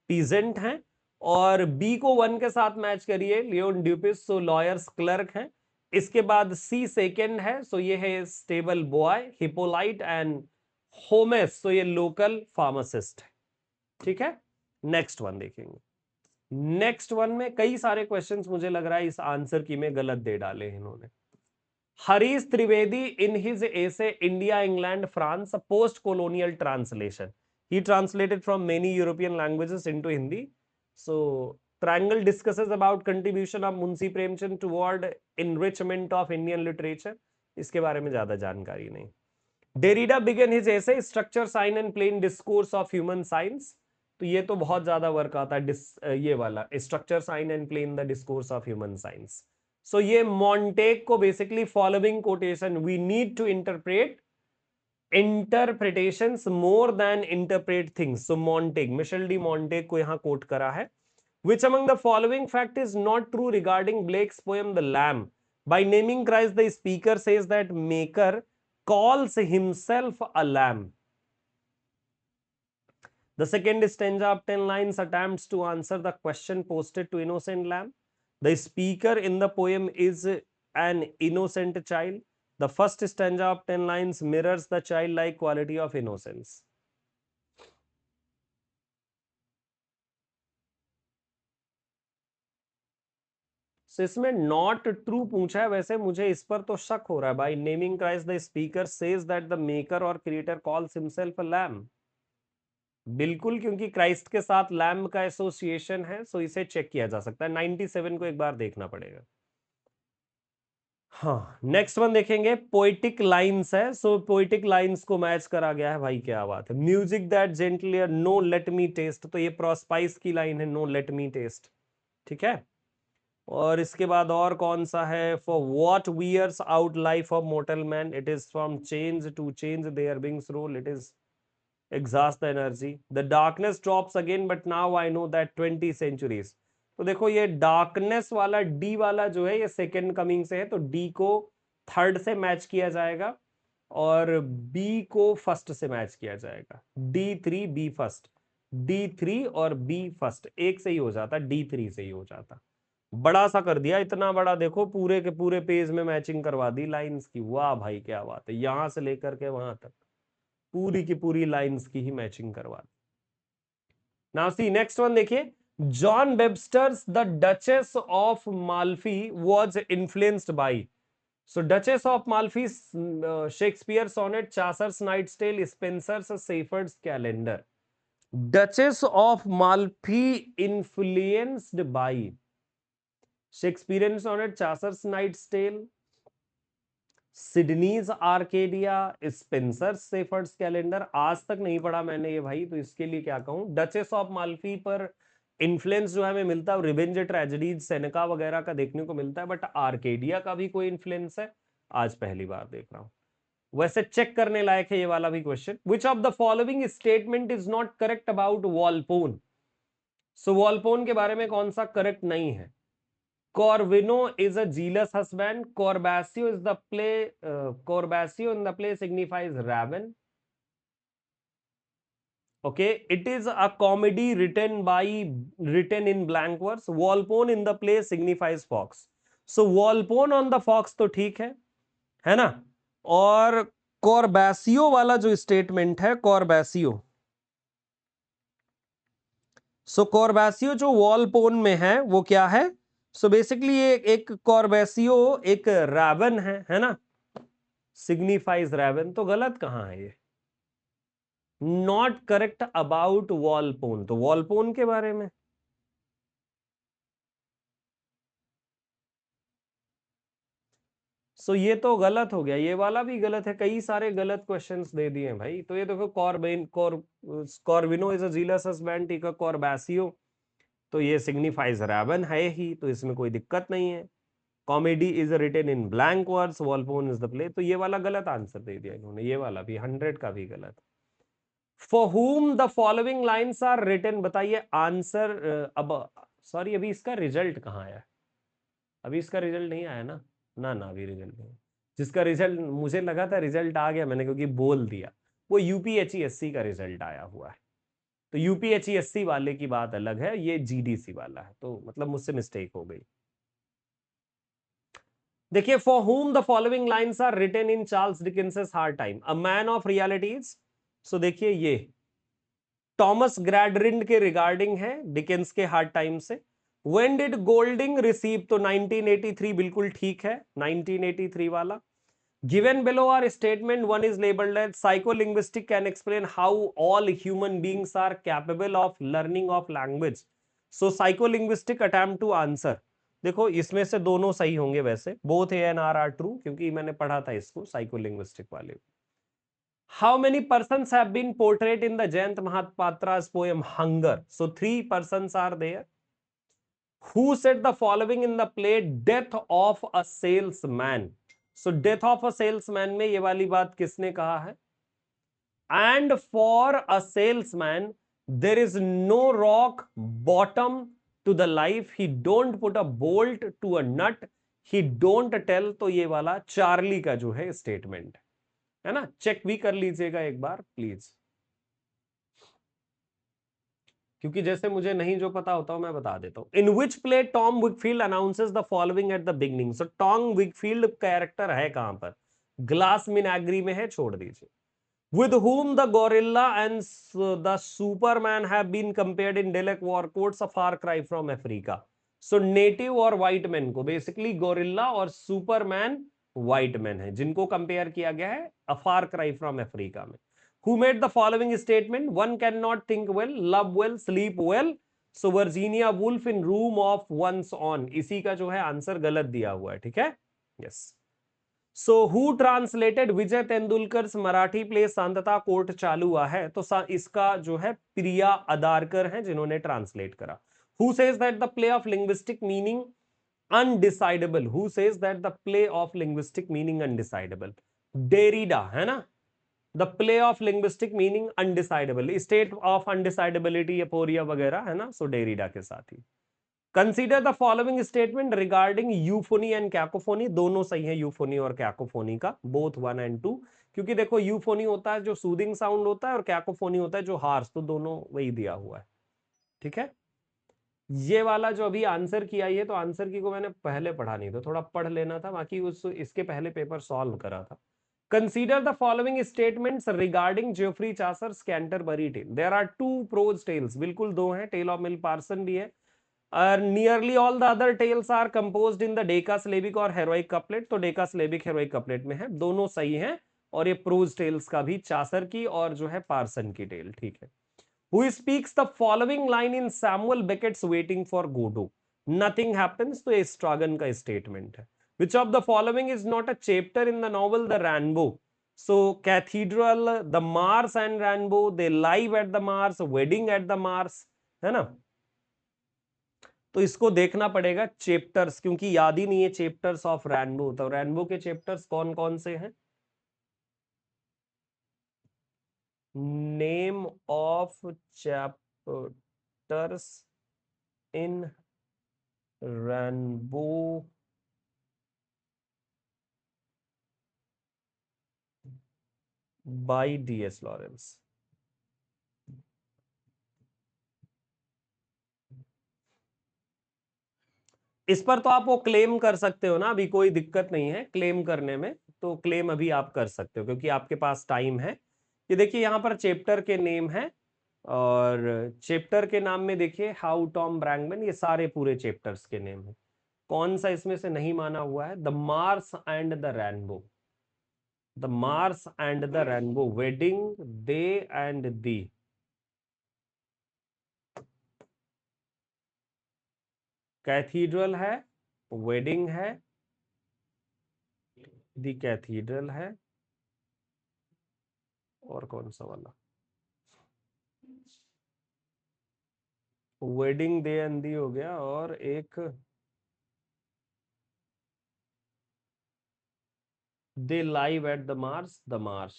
पीजेंट हैं, और बी को 1 के साथ मैच करिए, लियोन ड्यूपिस, सो लॉयर्स क्लर्क हैं। इसके बाद सी सेकेंड है, सो ये है स्टेबल बॉय, हिपोलाइट एंड होमेस, सो ये लोकल फार्मासिस्ट है। ठीक है, नेक्स्ट वन देखेंगे। नेक्स्ट वन में कई सारे क्वेश्चंस मुझे लग रहा है इस आंसर की में गलत दे डाले इन्होंने। Harish Trivedi in his essay India England France post colonial translation, he translated from many European languages into Hindi. So triangle discusses about contribution of Munshi Premchand toward enrichment of Indian literature. इसके बारे में ज्यादा जानकारी नहीं। Derrida began his essay structure sign and play discourse of human science, तो ये तो बहुत ज्यादा वर्क आता है, ये वाला structure sign and play the discourse of human science. So ये मॉन्टेग को basically following quotation, we need to interpret interpretations more than interpret things. So Montaigne, Michel de Montaigne को यहां कोट करा है। Which among the following fact is not true regarding Blake's poem The Lamb? By naming Christ, the speaker says that Maker calls himself a lamb. The second stanza of 10 lines attempts to answer the question posted to innocent lamb. The speaker in the poem is an innocent child. The first stanza of 10 lines mirrors the childlike quality of innocence. इसमें not true पूछा है, वैसे मुझे इस पर तो शक हो रहा है भाई। Naming Christ the speaker says that the maker और creator calls himself a lamb, बिल्कुल, क्योंकि क्राइस्ट के साथ लैम्ब का एसोसिएशन है, सो इसे चेक किया जा सकता है। 97 को एक बार देखना पड़ेगा। हाँ, नेक्स्ट वन देखेंगे, पोइटिक लाइंस है। सो पोइटिक लाइंस को मैच करा गया है भाई, क्या बात है। Music that gently no let me taste, तो ये प्रोस्पाइस की लाइन है, नो लेट मी टेस्ट। ठीक है, और इसके बाद और कौन सा है, for what wears out life of mortal man, it is from change to change their beings roll, it is exhaust the energy, the darkness drops again but now I know that 20 centuries. तो देखो ये darkness वाला D वाला जो है ये second coming से है, तो डी को थर्ड से मैच किया जाएगा और बी को फर्स्ट से मैच किया जाएगा। D3 बी फर्स्ट, D3 और बी फर्स्ट एक से ही हो जाता, D3 से ही हो जाता। बड़ा सा कर दिया, इतना बड़ा, देखो पूरे के पूरे पेज में मैचिंग करवा दी लाइंस की। वाह भाई क्या बात है, यहां से लेकर के वहां तक पूरी की पूरी लाइंस की ही मैचिंग करवा दी। नाउ सी नेक्स्ट वन देखिए, John Webster's the Duchess of Malfi was influenced by. So Duchess of Malfi, Shakespeare sonnet, Chaucer's Knight's Tale, Spenser's Shepherd's Calendar. Duchess of Malfi influenced by Shakespearean sonnet, Chaucer's Knight's Tale, Sidney's Arcadia, Spenser Shepherd's Calendar. आज तक नहीं पढ़ा मैंने ये भाई, तो इसके लिए क्या कहूं। डचेस ऑफ माल्फी पर इन्फ्लुएंस जो है हमें मिलता है, रिवेंज ट्रेजेडीज सेनेका वगैरह का देखने को मिलता है, बट आर्केडिया का भी कोई इन्फ्लुएंस है, आज पहली बार देख रहा हूं। वैसे चेक करने लायक है ये वाला भी question. Which of the following statement is not correct about Volpone. So Volpone के बारे में कौन सा करेक्ट नहीं है। Corvino is a jealous husband. Corbasio is the play. Corbasio in the play signifies raven. Okay, it is a comedy written in blank verse. Walpole in the play signifies fox. So Walpole on the fox तो ठीक है ना। और कॉर्बैसियो वाला जो statement है, कॉर्बैसियो, सो कॉर्बैसियो जो वॉलपोन में है वो क्या है। सो बेसिकली ये एक कॉर्बैसियो एक रैवन है ना, सिग्निफाइज रैवन, तो गलत कहां है ये। नॉट करेक्ट अबाउट वॉलपोन, तो वॉलपोन के बारे में। सो ये तो गलत हो गया, ये वाला भी गलत है, कई सारे गलत क्वेश्चंस दे दिए हैं भाई। तो ये देखो, कॉर्विनो इज अ जीलस हस्बैंड, ठीक है, कॉर्बैसियो तो ये सिग्निफाइज रैवन है ही, तो इसमें कोई दिक्कत नहीं है। Comedy is written in blank words, Volpone is the play, तो ये वाला गलत आंसर दे दिया इन्होंने, ये वाला भी 100 का भी गलत। For whom the following lines are written, बताइए आंसर। अब सॉरी, अभी इसका रिजल्ट कहाँ आया? अभी इसका रिजल्ट नहीं आया ना? ना ना, अभी रिजल्ट नहीं। जिसका रिजल्ट मुझे लगा था रिजल्ट आ गया, मैंने क्योंकि बोल दिया, वो यूपीएचईएससी का रिजल्ट आया हुआ है। तो यूपीएचईएससी वाले की बात अलग है, ये जीडीसी वाला है, तो मतलब मुझसे मिस्टेक हो गई। देखिए, for whom the following lines are written in Charles Dickens Hard Time, a man of realities. So देखिए, ये टॉमस ग्रैडरिंड के रिगार्डिंग है, डिकेंस के हार्ड टाइम से। व्हेन डिड गोल्डिंग रिसीव, तो 1983 बिल्कुल ठीक है, 1983 वाला। Given below are statement, one is labelled as psycholinguistic can explain how all human beings are capable of learning of language. So psycholinguistic attempt to answer. देखो, इसमें से दोनों सही होंगे वैसे, both A and R true, क्योंकि मैंने पढ़ा था इसको साइकोलिंग्विस्टिक वाले। How many persons have been portrayed in the Jayant Mahapatra's poem Hunger? So 3 persons are there. Who said the following in the play Death of a Salesman? So Death of a Salesman में ये वाली बात किसने कहा है? And for a salesman, there is no rock bottom to the life. He don't put a bolt to a nut. He don't tell. तो ये वाला चार्ली का जो है स्टेटमेंट है ना, चेक भी कर लीजिएगा एक बार प्लीज, क्योंकि जैसे मुझे नहीं जो पता होता मैं बता देता हूं। In which play Tom Wakefield announces the following at the beginning. So Tom Wakefield character है कहां पर? ग्लास मिनाग्री में है, छोड़ दीजिए। With whom the gorilla and the superman have been compared in Delek war quotes a far cry from Africa। So native और white man को basically gorilla और सुपरमैन व्हाइट मैन है जिनको कंपेयर किया गया है अ फार क्राई फ्रॉम अफ्रीका में। Who made the following statement? One cannot think well, love well, sleep well. So Virginia Woolf in Room of One's Own, इसी का जो है आंसर गलत दिया हुआ है, ठीक है? Yes. So who translated Vijay Tendulkar Marathi play शांतता कोर्ट चालुआ है, तो इसका जो है प्रिया अदारकर है जिन्होंने ट्रांसलेट करा। Who says that the play of linguistic meaning undecidable? Who says that the play of linguistic meaning undecidable? Derrida है ना। The play of linguistic meaning undecidable, state of undecidability, aporia वगैरह है ना, सो डेरिडा के साथ ही। Consider the following statement regarding euphony and cacophony. दोनों सही है, यूफोनी और कैकोफोनी का, बोथ 1 एंड 2। क्योंकि देखो, यूफोनी होता है जो सूदिंग साउंड होता है और कैकोफोनी होता है जो हार्श, तो दोनों वही दिया हुआ है, ठीक है। ये वाला जो अभी आंसर किया, ये तो आंसर की को मैंने पहले पढ़ा नहीं था, थोड़ा पढ़ लेना था, बाकी उस इसके पहले पेपर सॉल्व करा था। Consider the following statements regarding Geoffrey Chaucer's Canterbury Tale. There are 2 prose tales, बिल्कुल 2 हैं, टेल ऑफ मिल पार्सन भी है। Nearly all the other tales are composed in the decasyllabic और हेरोइक कपलेट, तो डेकासिलेबिक heroic couplet में है, दोनों सही हैं। और ये प्रोज टेल्स का भी, चासर की और जो है पार्सन की टेल, ठीक है। Who speaks the following line in Samuel Beckett's Waiting for Godot? Nothing happens, तो ये स्ट्रागन का स्टेटमेंट है। Which of the following is not a chapter in the novel The Rainbow? So cathedral, the marsh and rainbow, they live at the marsh, wedding at the marsh, है ना। तो इसको देखना पड़ेगा चैप्टर्स, क्योंकि याद ही नहीं है चैप्टर्स ऑफ रैनबो। तो रैनबो के चैप्टर्स कौन कौन से हैं? Name of chapters in Rainbow by DS Lawrence. इस पर तो आप वो क्लेम कर सकते हो ना, अभी कोई दिक्कत नहीं है क्लेम करने में, तो क्लेम अभी आप कर सकते हो क्योंकि आपके पास टाइम है। ये देखिए, यहाँ पर चैप्टर के नेम है, और चैप्टर के नाम में देखिए हाउ टॉम ब्रैंगमैन, ये सारे पूरे चैप्टर्स के नेम है। कौन सा इसमें से नहीं माना हुआ है? The marsh and the rainbow, the marsh and the rainbow, wedding, they and the, cathedral है, वेडिंग है, दी कैथीड्रल है, और कौन सा वाला? वेडिंग दे एंड दी हो गया, और एक they live at the marsh, the marsh.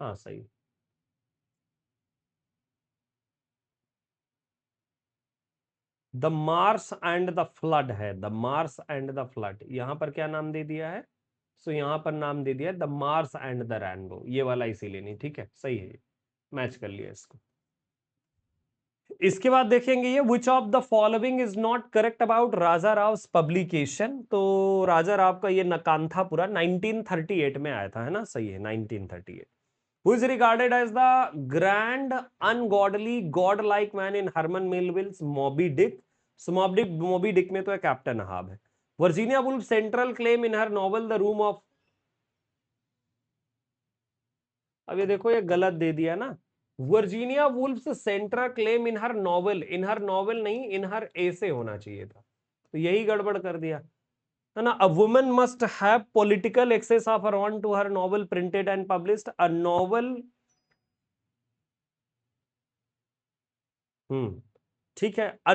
हाँ सही। The marsh and the flood है, the marsh and the flood, यहां पर क्या नाम दे दिया है? सो यहां पर नाम दे दिया है the marsh and the rainbow, ये वाला इसीलिए नहीं, ठीक है सही है, मैच कर लिया इसको। इसके बाद देखेंगे ये विच of the following is not correct about Raja Rao publication. तो राजा राव का ये नकांथापुरा 1938 में आया था, है ना, सही है 1938। Who is regarded as the grand ungodly god like man in Herman Melville's Moby Dick. Moby Dick में तो कैप्टन अहाब है। Virginia Woolf central claim in her novel the room of, अब ये देखो ये गलत दे दिया ना, Virginia Woolf's central claim in her novel नहीं, इन हर ऐसे होना चाहिए था, तो यही गड़बड़ कर दिया, है ना। A woman must have political access of her own to her novel printed and published a novel. ठीक है। A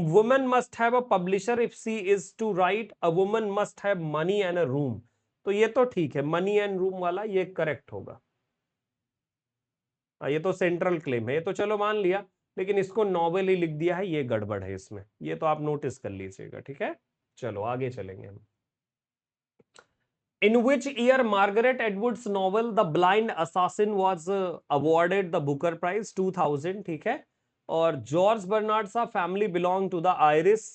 woman must have a publisher if she is to write, a woman must have money and a room, तो ये तो ठीक है, money and room वाला ये correct होगा। ये तो सेंट्रल क्लेम है, ये तो चलो मान लिया, लेकिन इसको नॉवेल ही लिख दिया है, ये गड़बड़ है इसमें, ये तो आप नोटिस कर लीजिएगा, ठीक है। चलो आगे चलेंगे हम। In which year Margaret Edwards novel the Blind Assassin was awarded the Booker Prize? 2000, ठीक है। और George Bernard Shaw family belong to the Irish,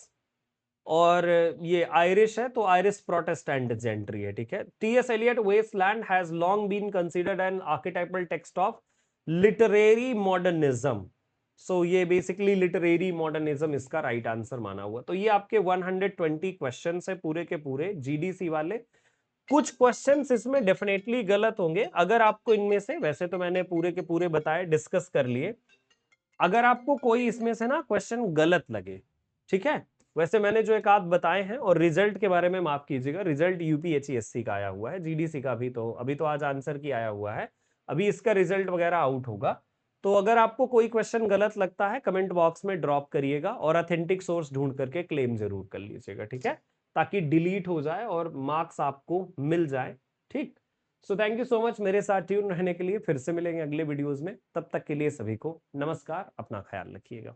और ये आयरिश है तो आयरिश प्रोटेस्टेंट जेंट्री है, ठीक है। T S Eliot Waste Land has long been considered an archetypal text of literary modernism. So ये बेसिकली लिटरेरी मॉडर्निज्म इसका राइट आंसर माना हुआ। तो ये आपके 120 क्वेश्चंस है पूरे के पूरे जीडीसी वाले। कुछ क्वेश्चंस इसमें डेफिनेटली गलत होंगे, अगर आपको इनमें से, वैसे तो मैंने पूरे के पूरे बताए, डिस्कस कर लिए, अगर आपको कोई इसमें से ना क्वेश्चन गलत लगे, ठीक है, वैसे मैंने जो एक आध बताए हैं, और रिजल्ट के बारे में माफ कीजिएगा, रिजल्ट यूपीएचसीएससी का आया हुआ है, जीडीसी का भी तो अभी तो आज आंसर की आया हुआ है, अभी इसका रिजल्ट वगैरह आउट होगा। तो अगर आपको कोई क्वेश्चन गलत लगता है कमेंट बॉक्स में ड्रॉप करिएगा, और अथेंटिक सोर्स ढूंढ करके क्लेम जरूर कर लीजिएगा, ठीक है, ताकि डिलीट हो जाए और मार्क्स आपको मिल जाए, ठीक। So thank you so much मेरे साथ ट्यून रहने के लिए, फिर से मिलेंगे अगले वीडियोस में, तब तक के लिए सभी को नमस्कार, अपना ख्याल रखिएगा।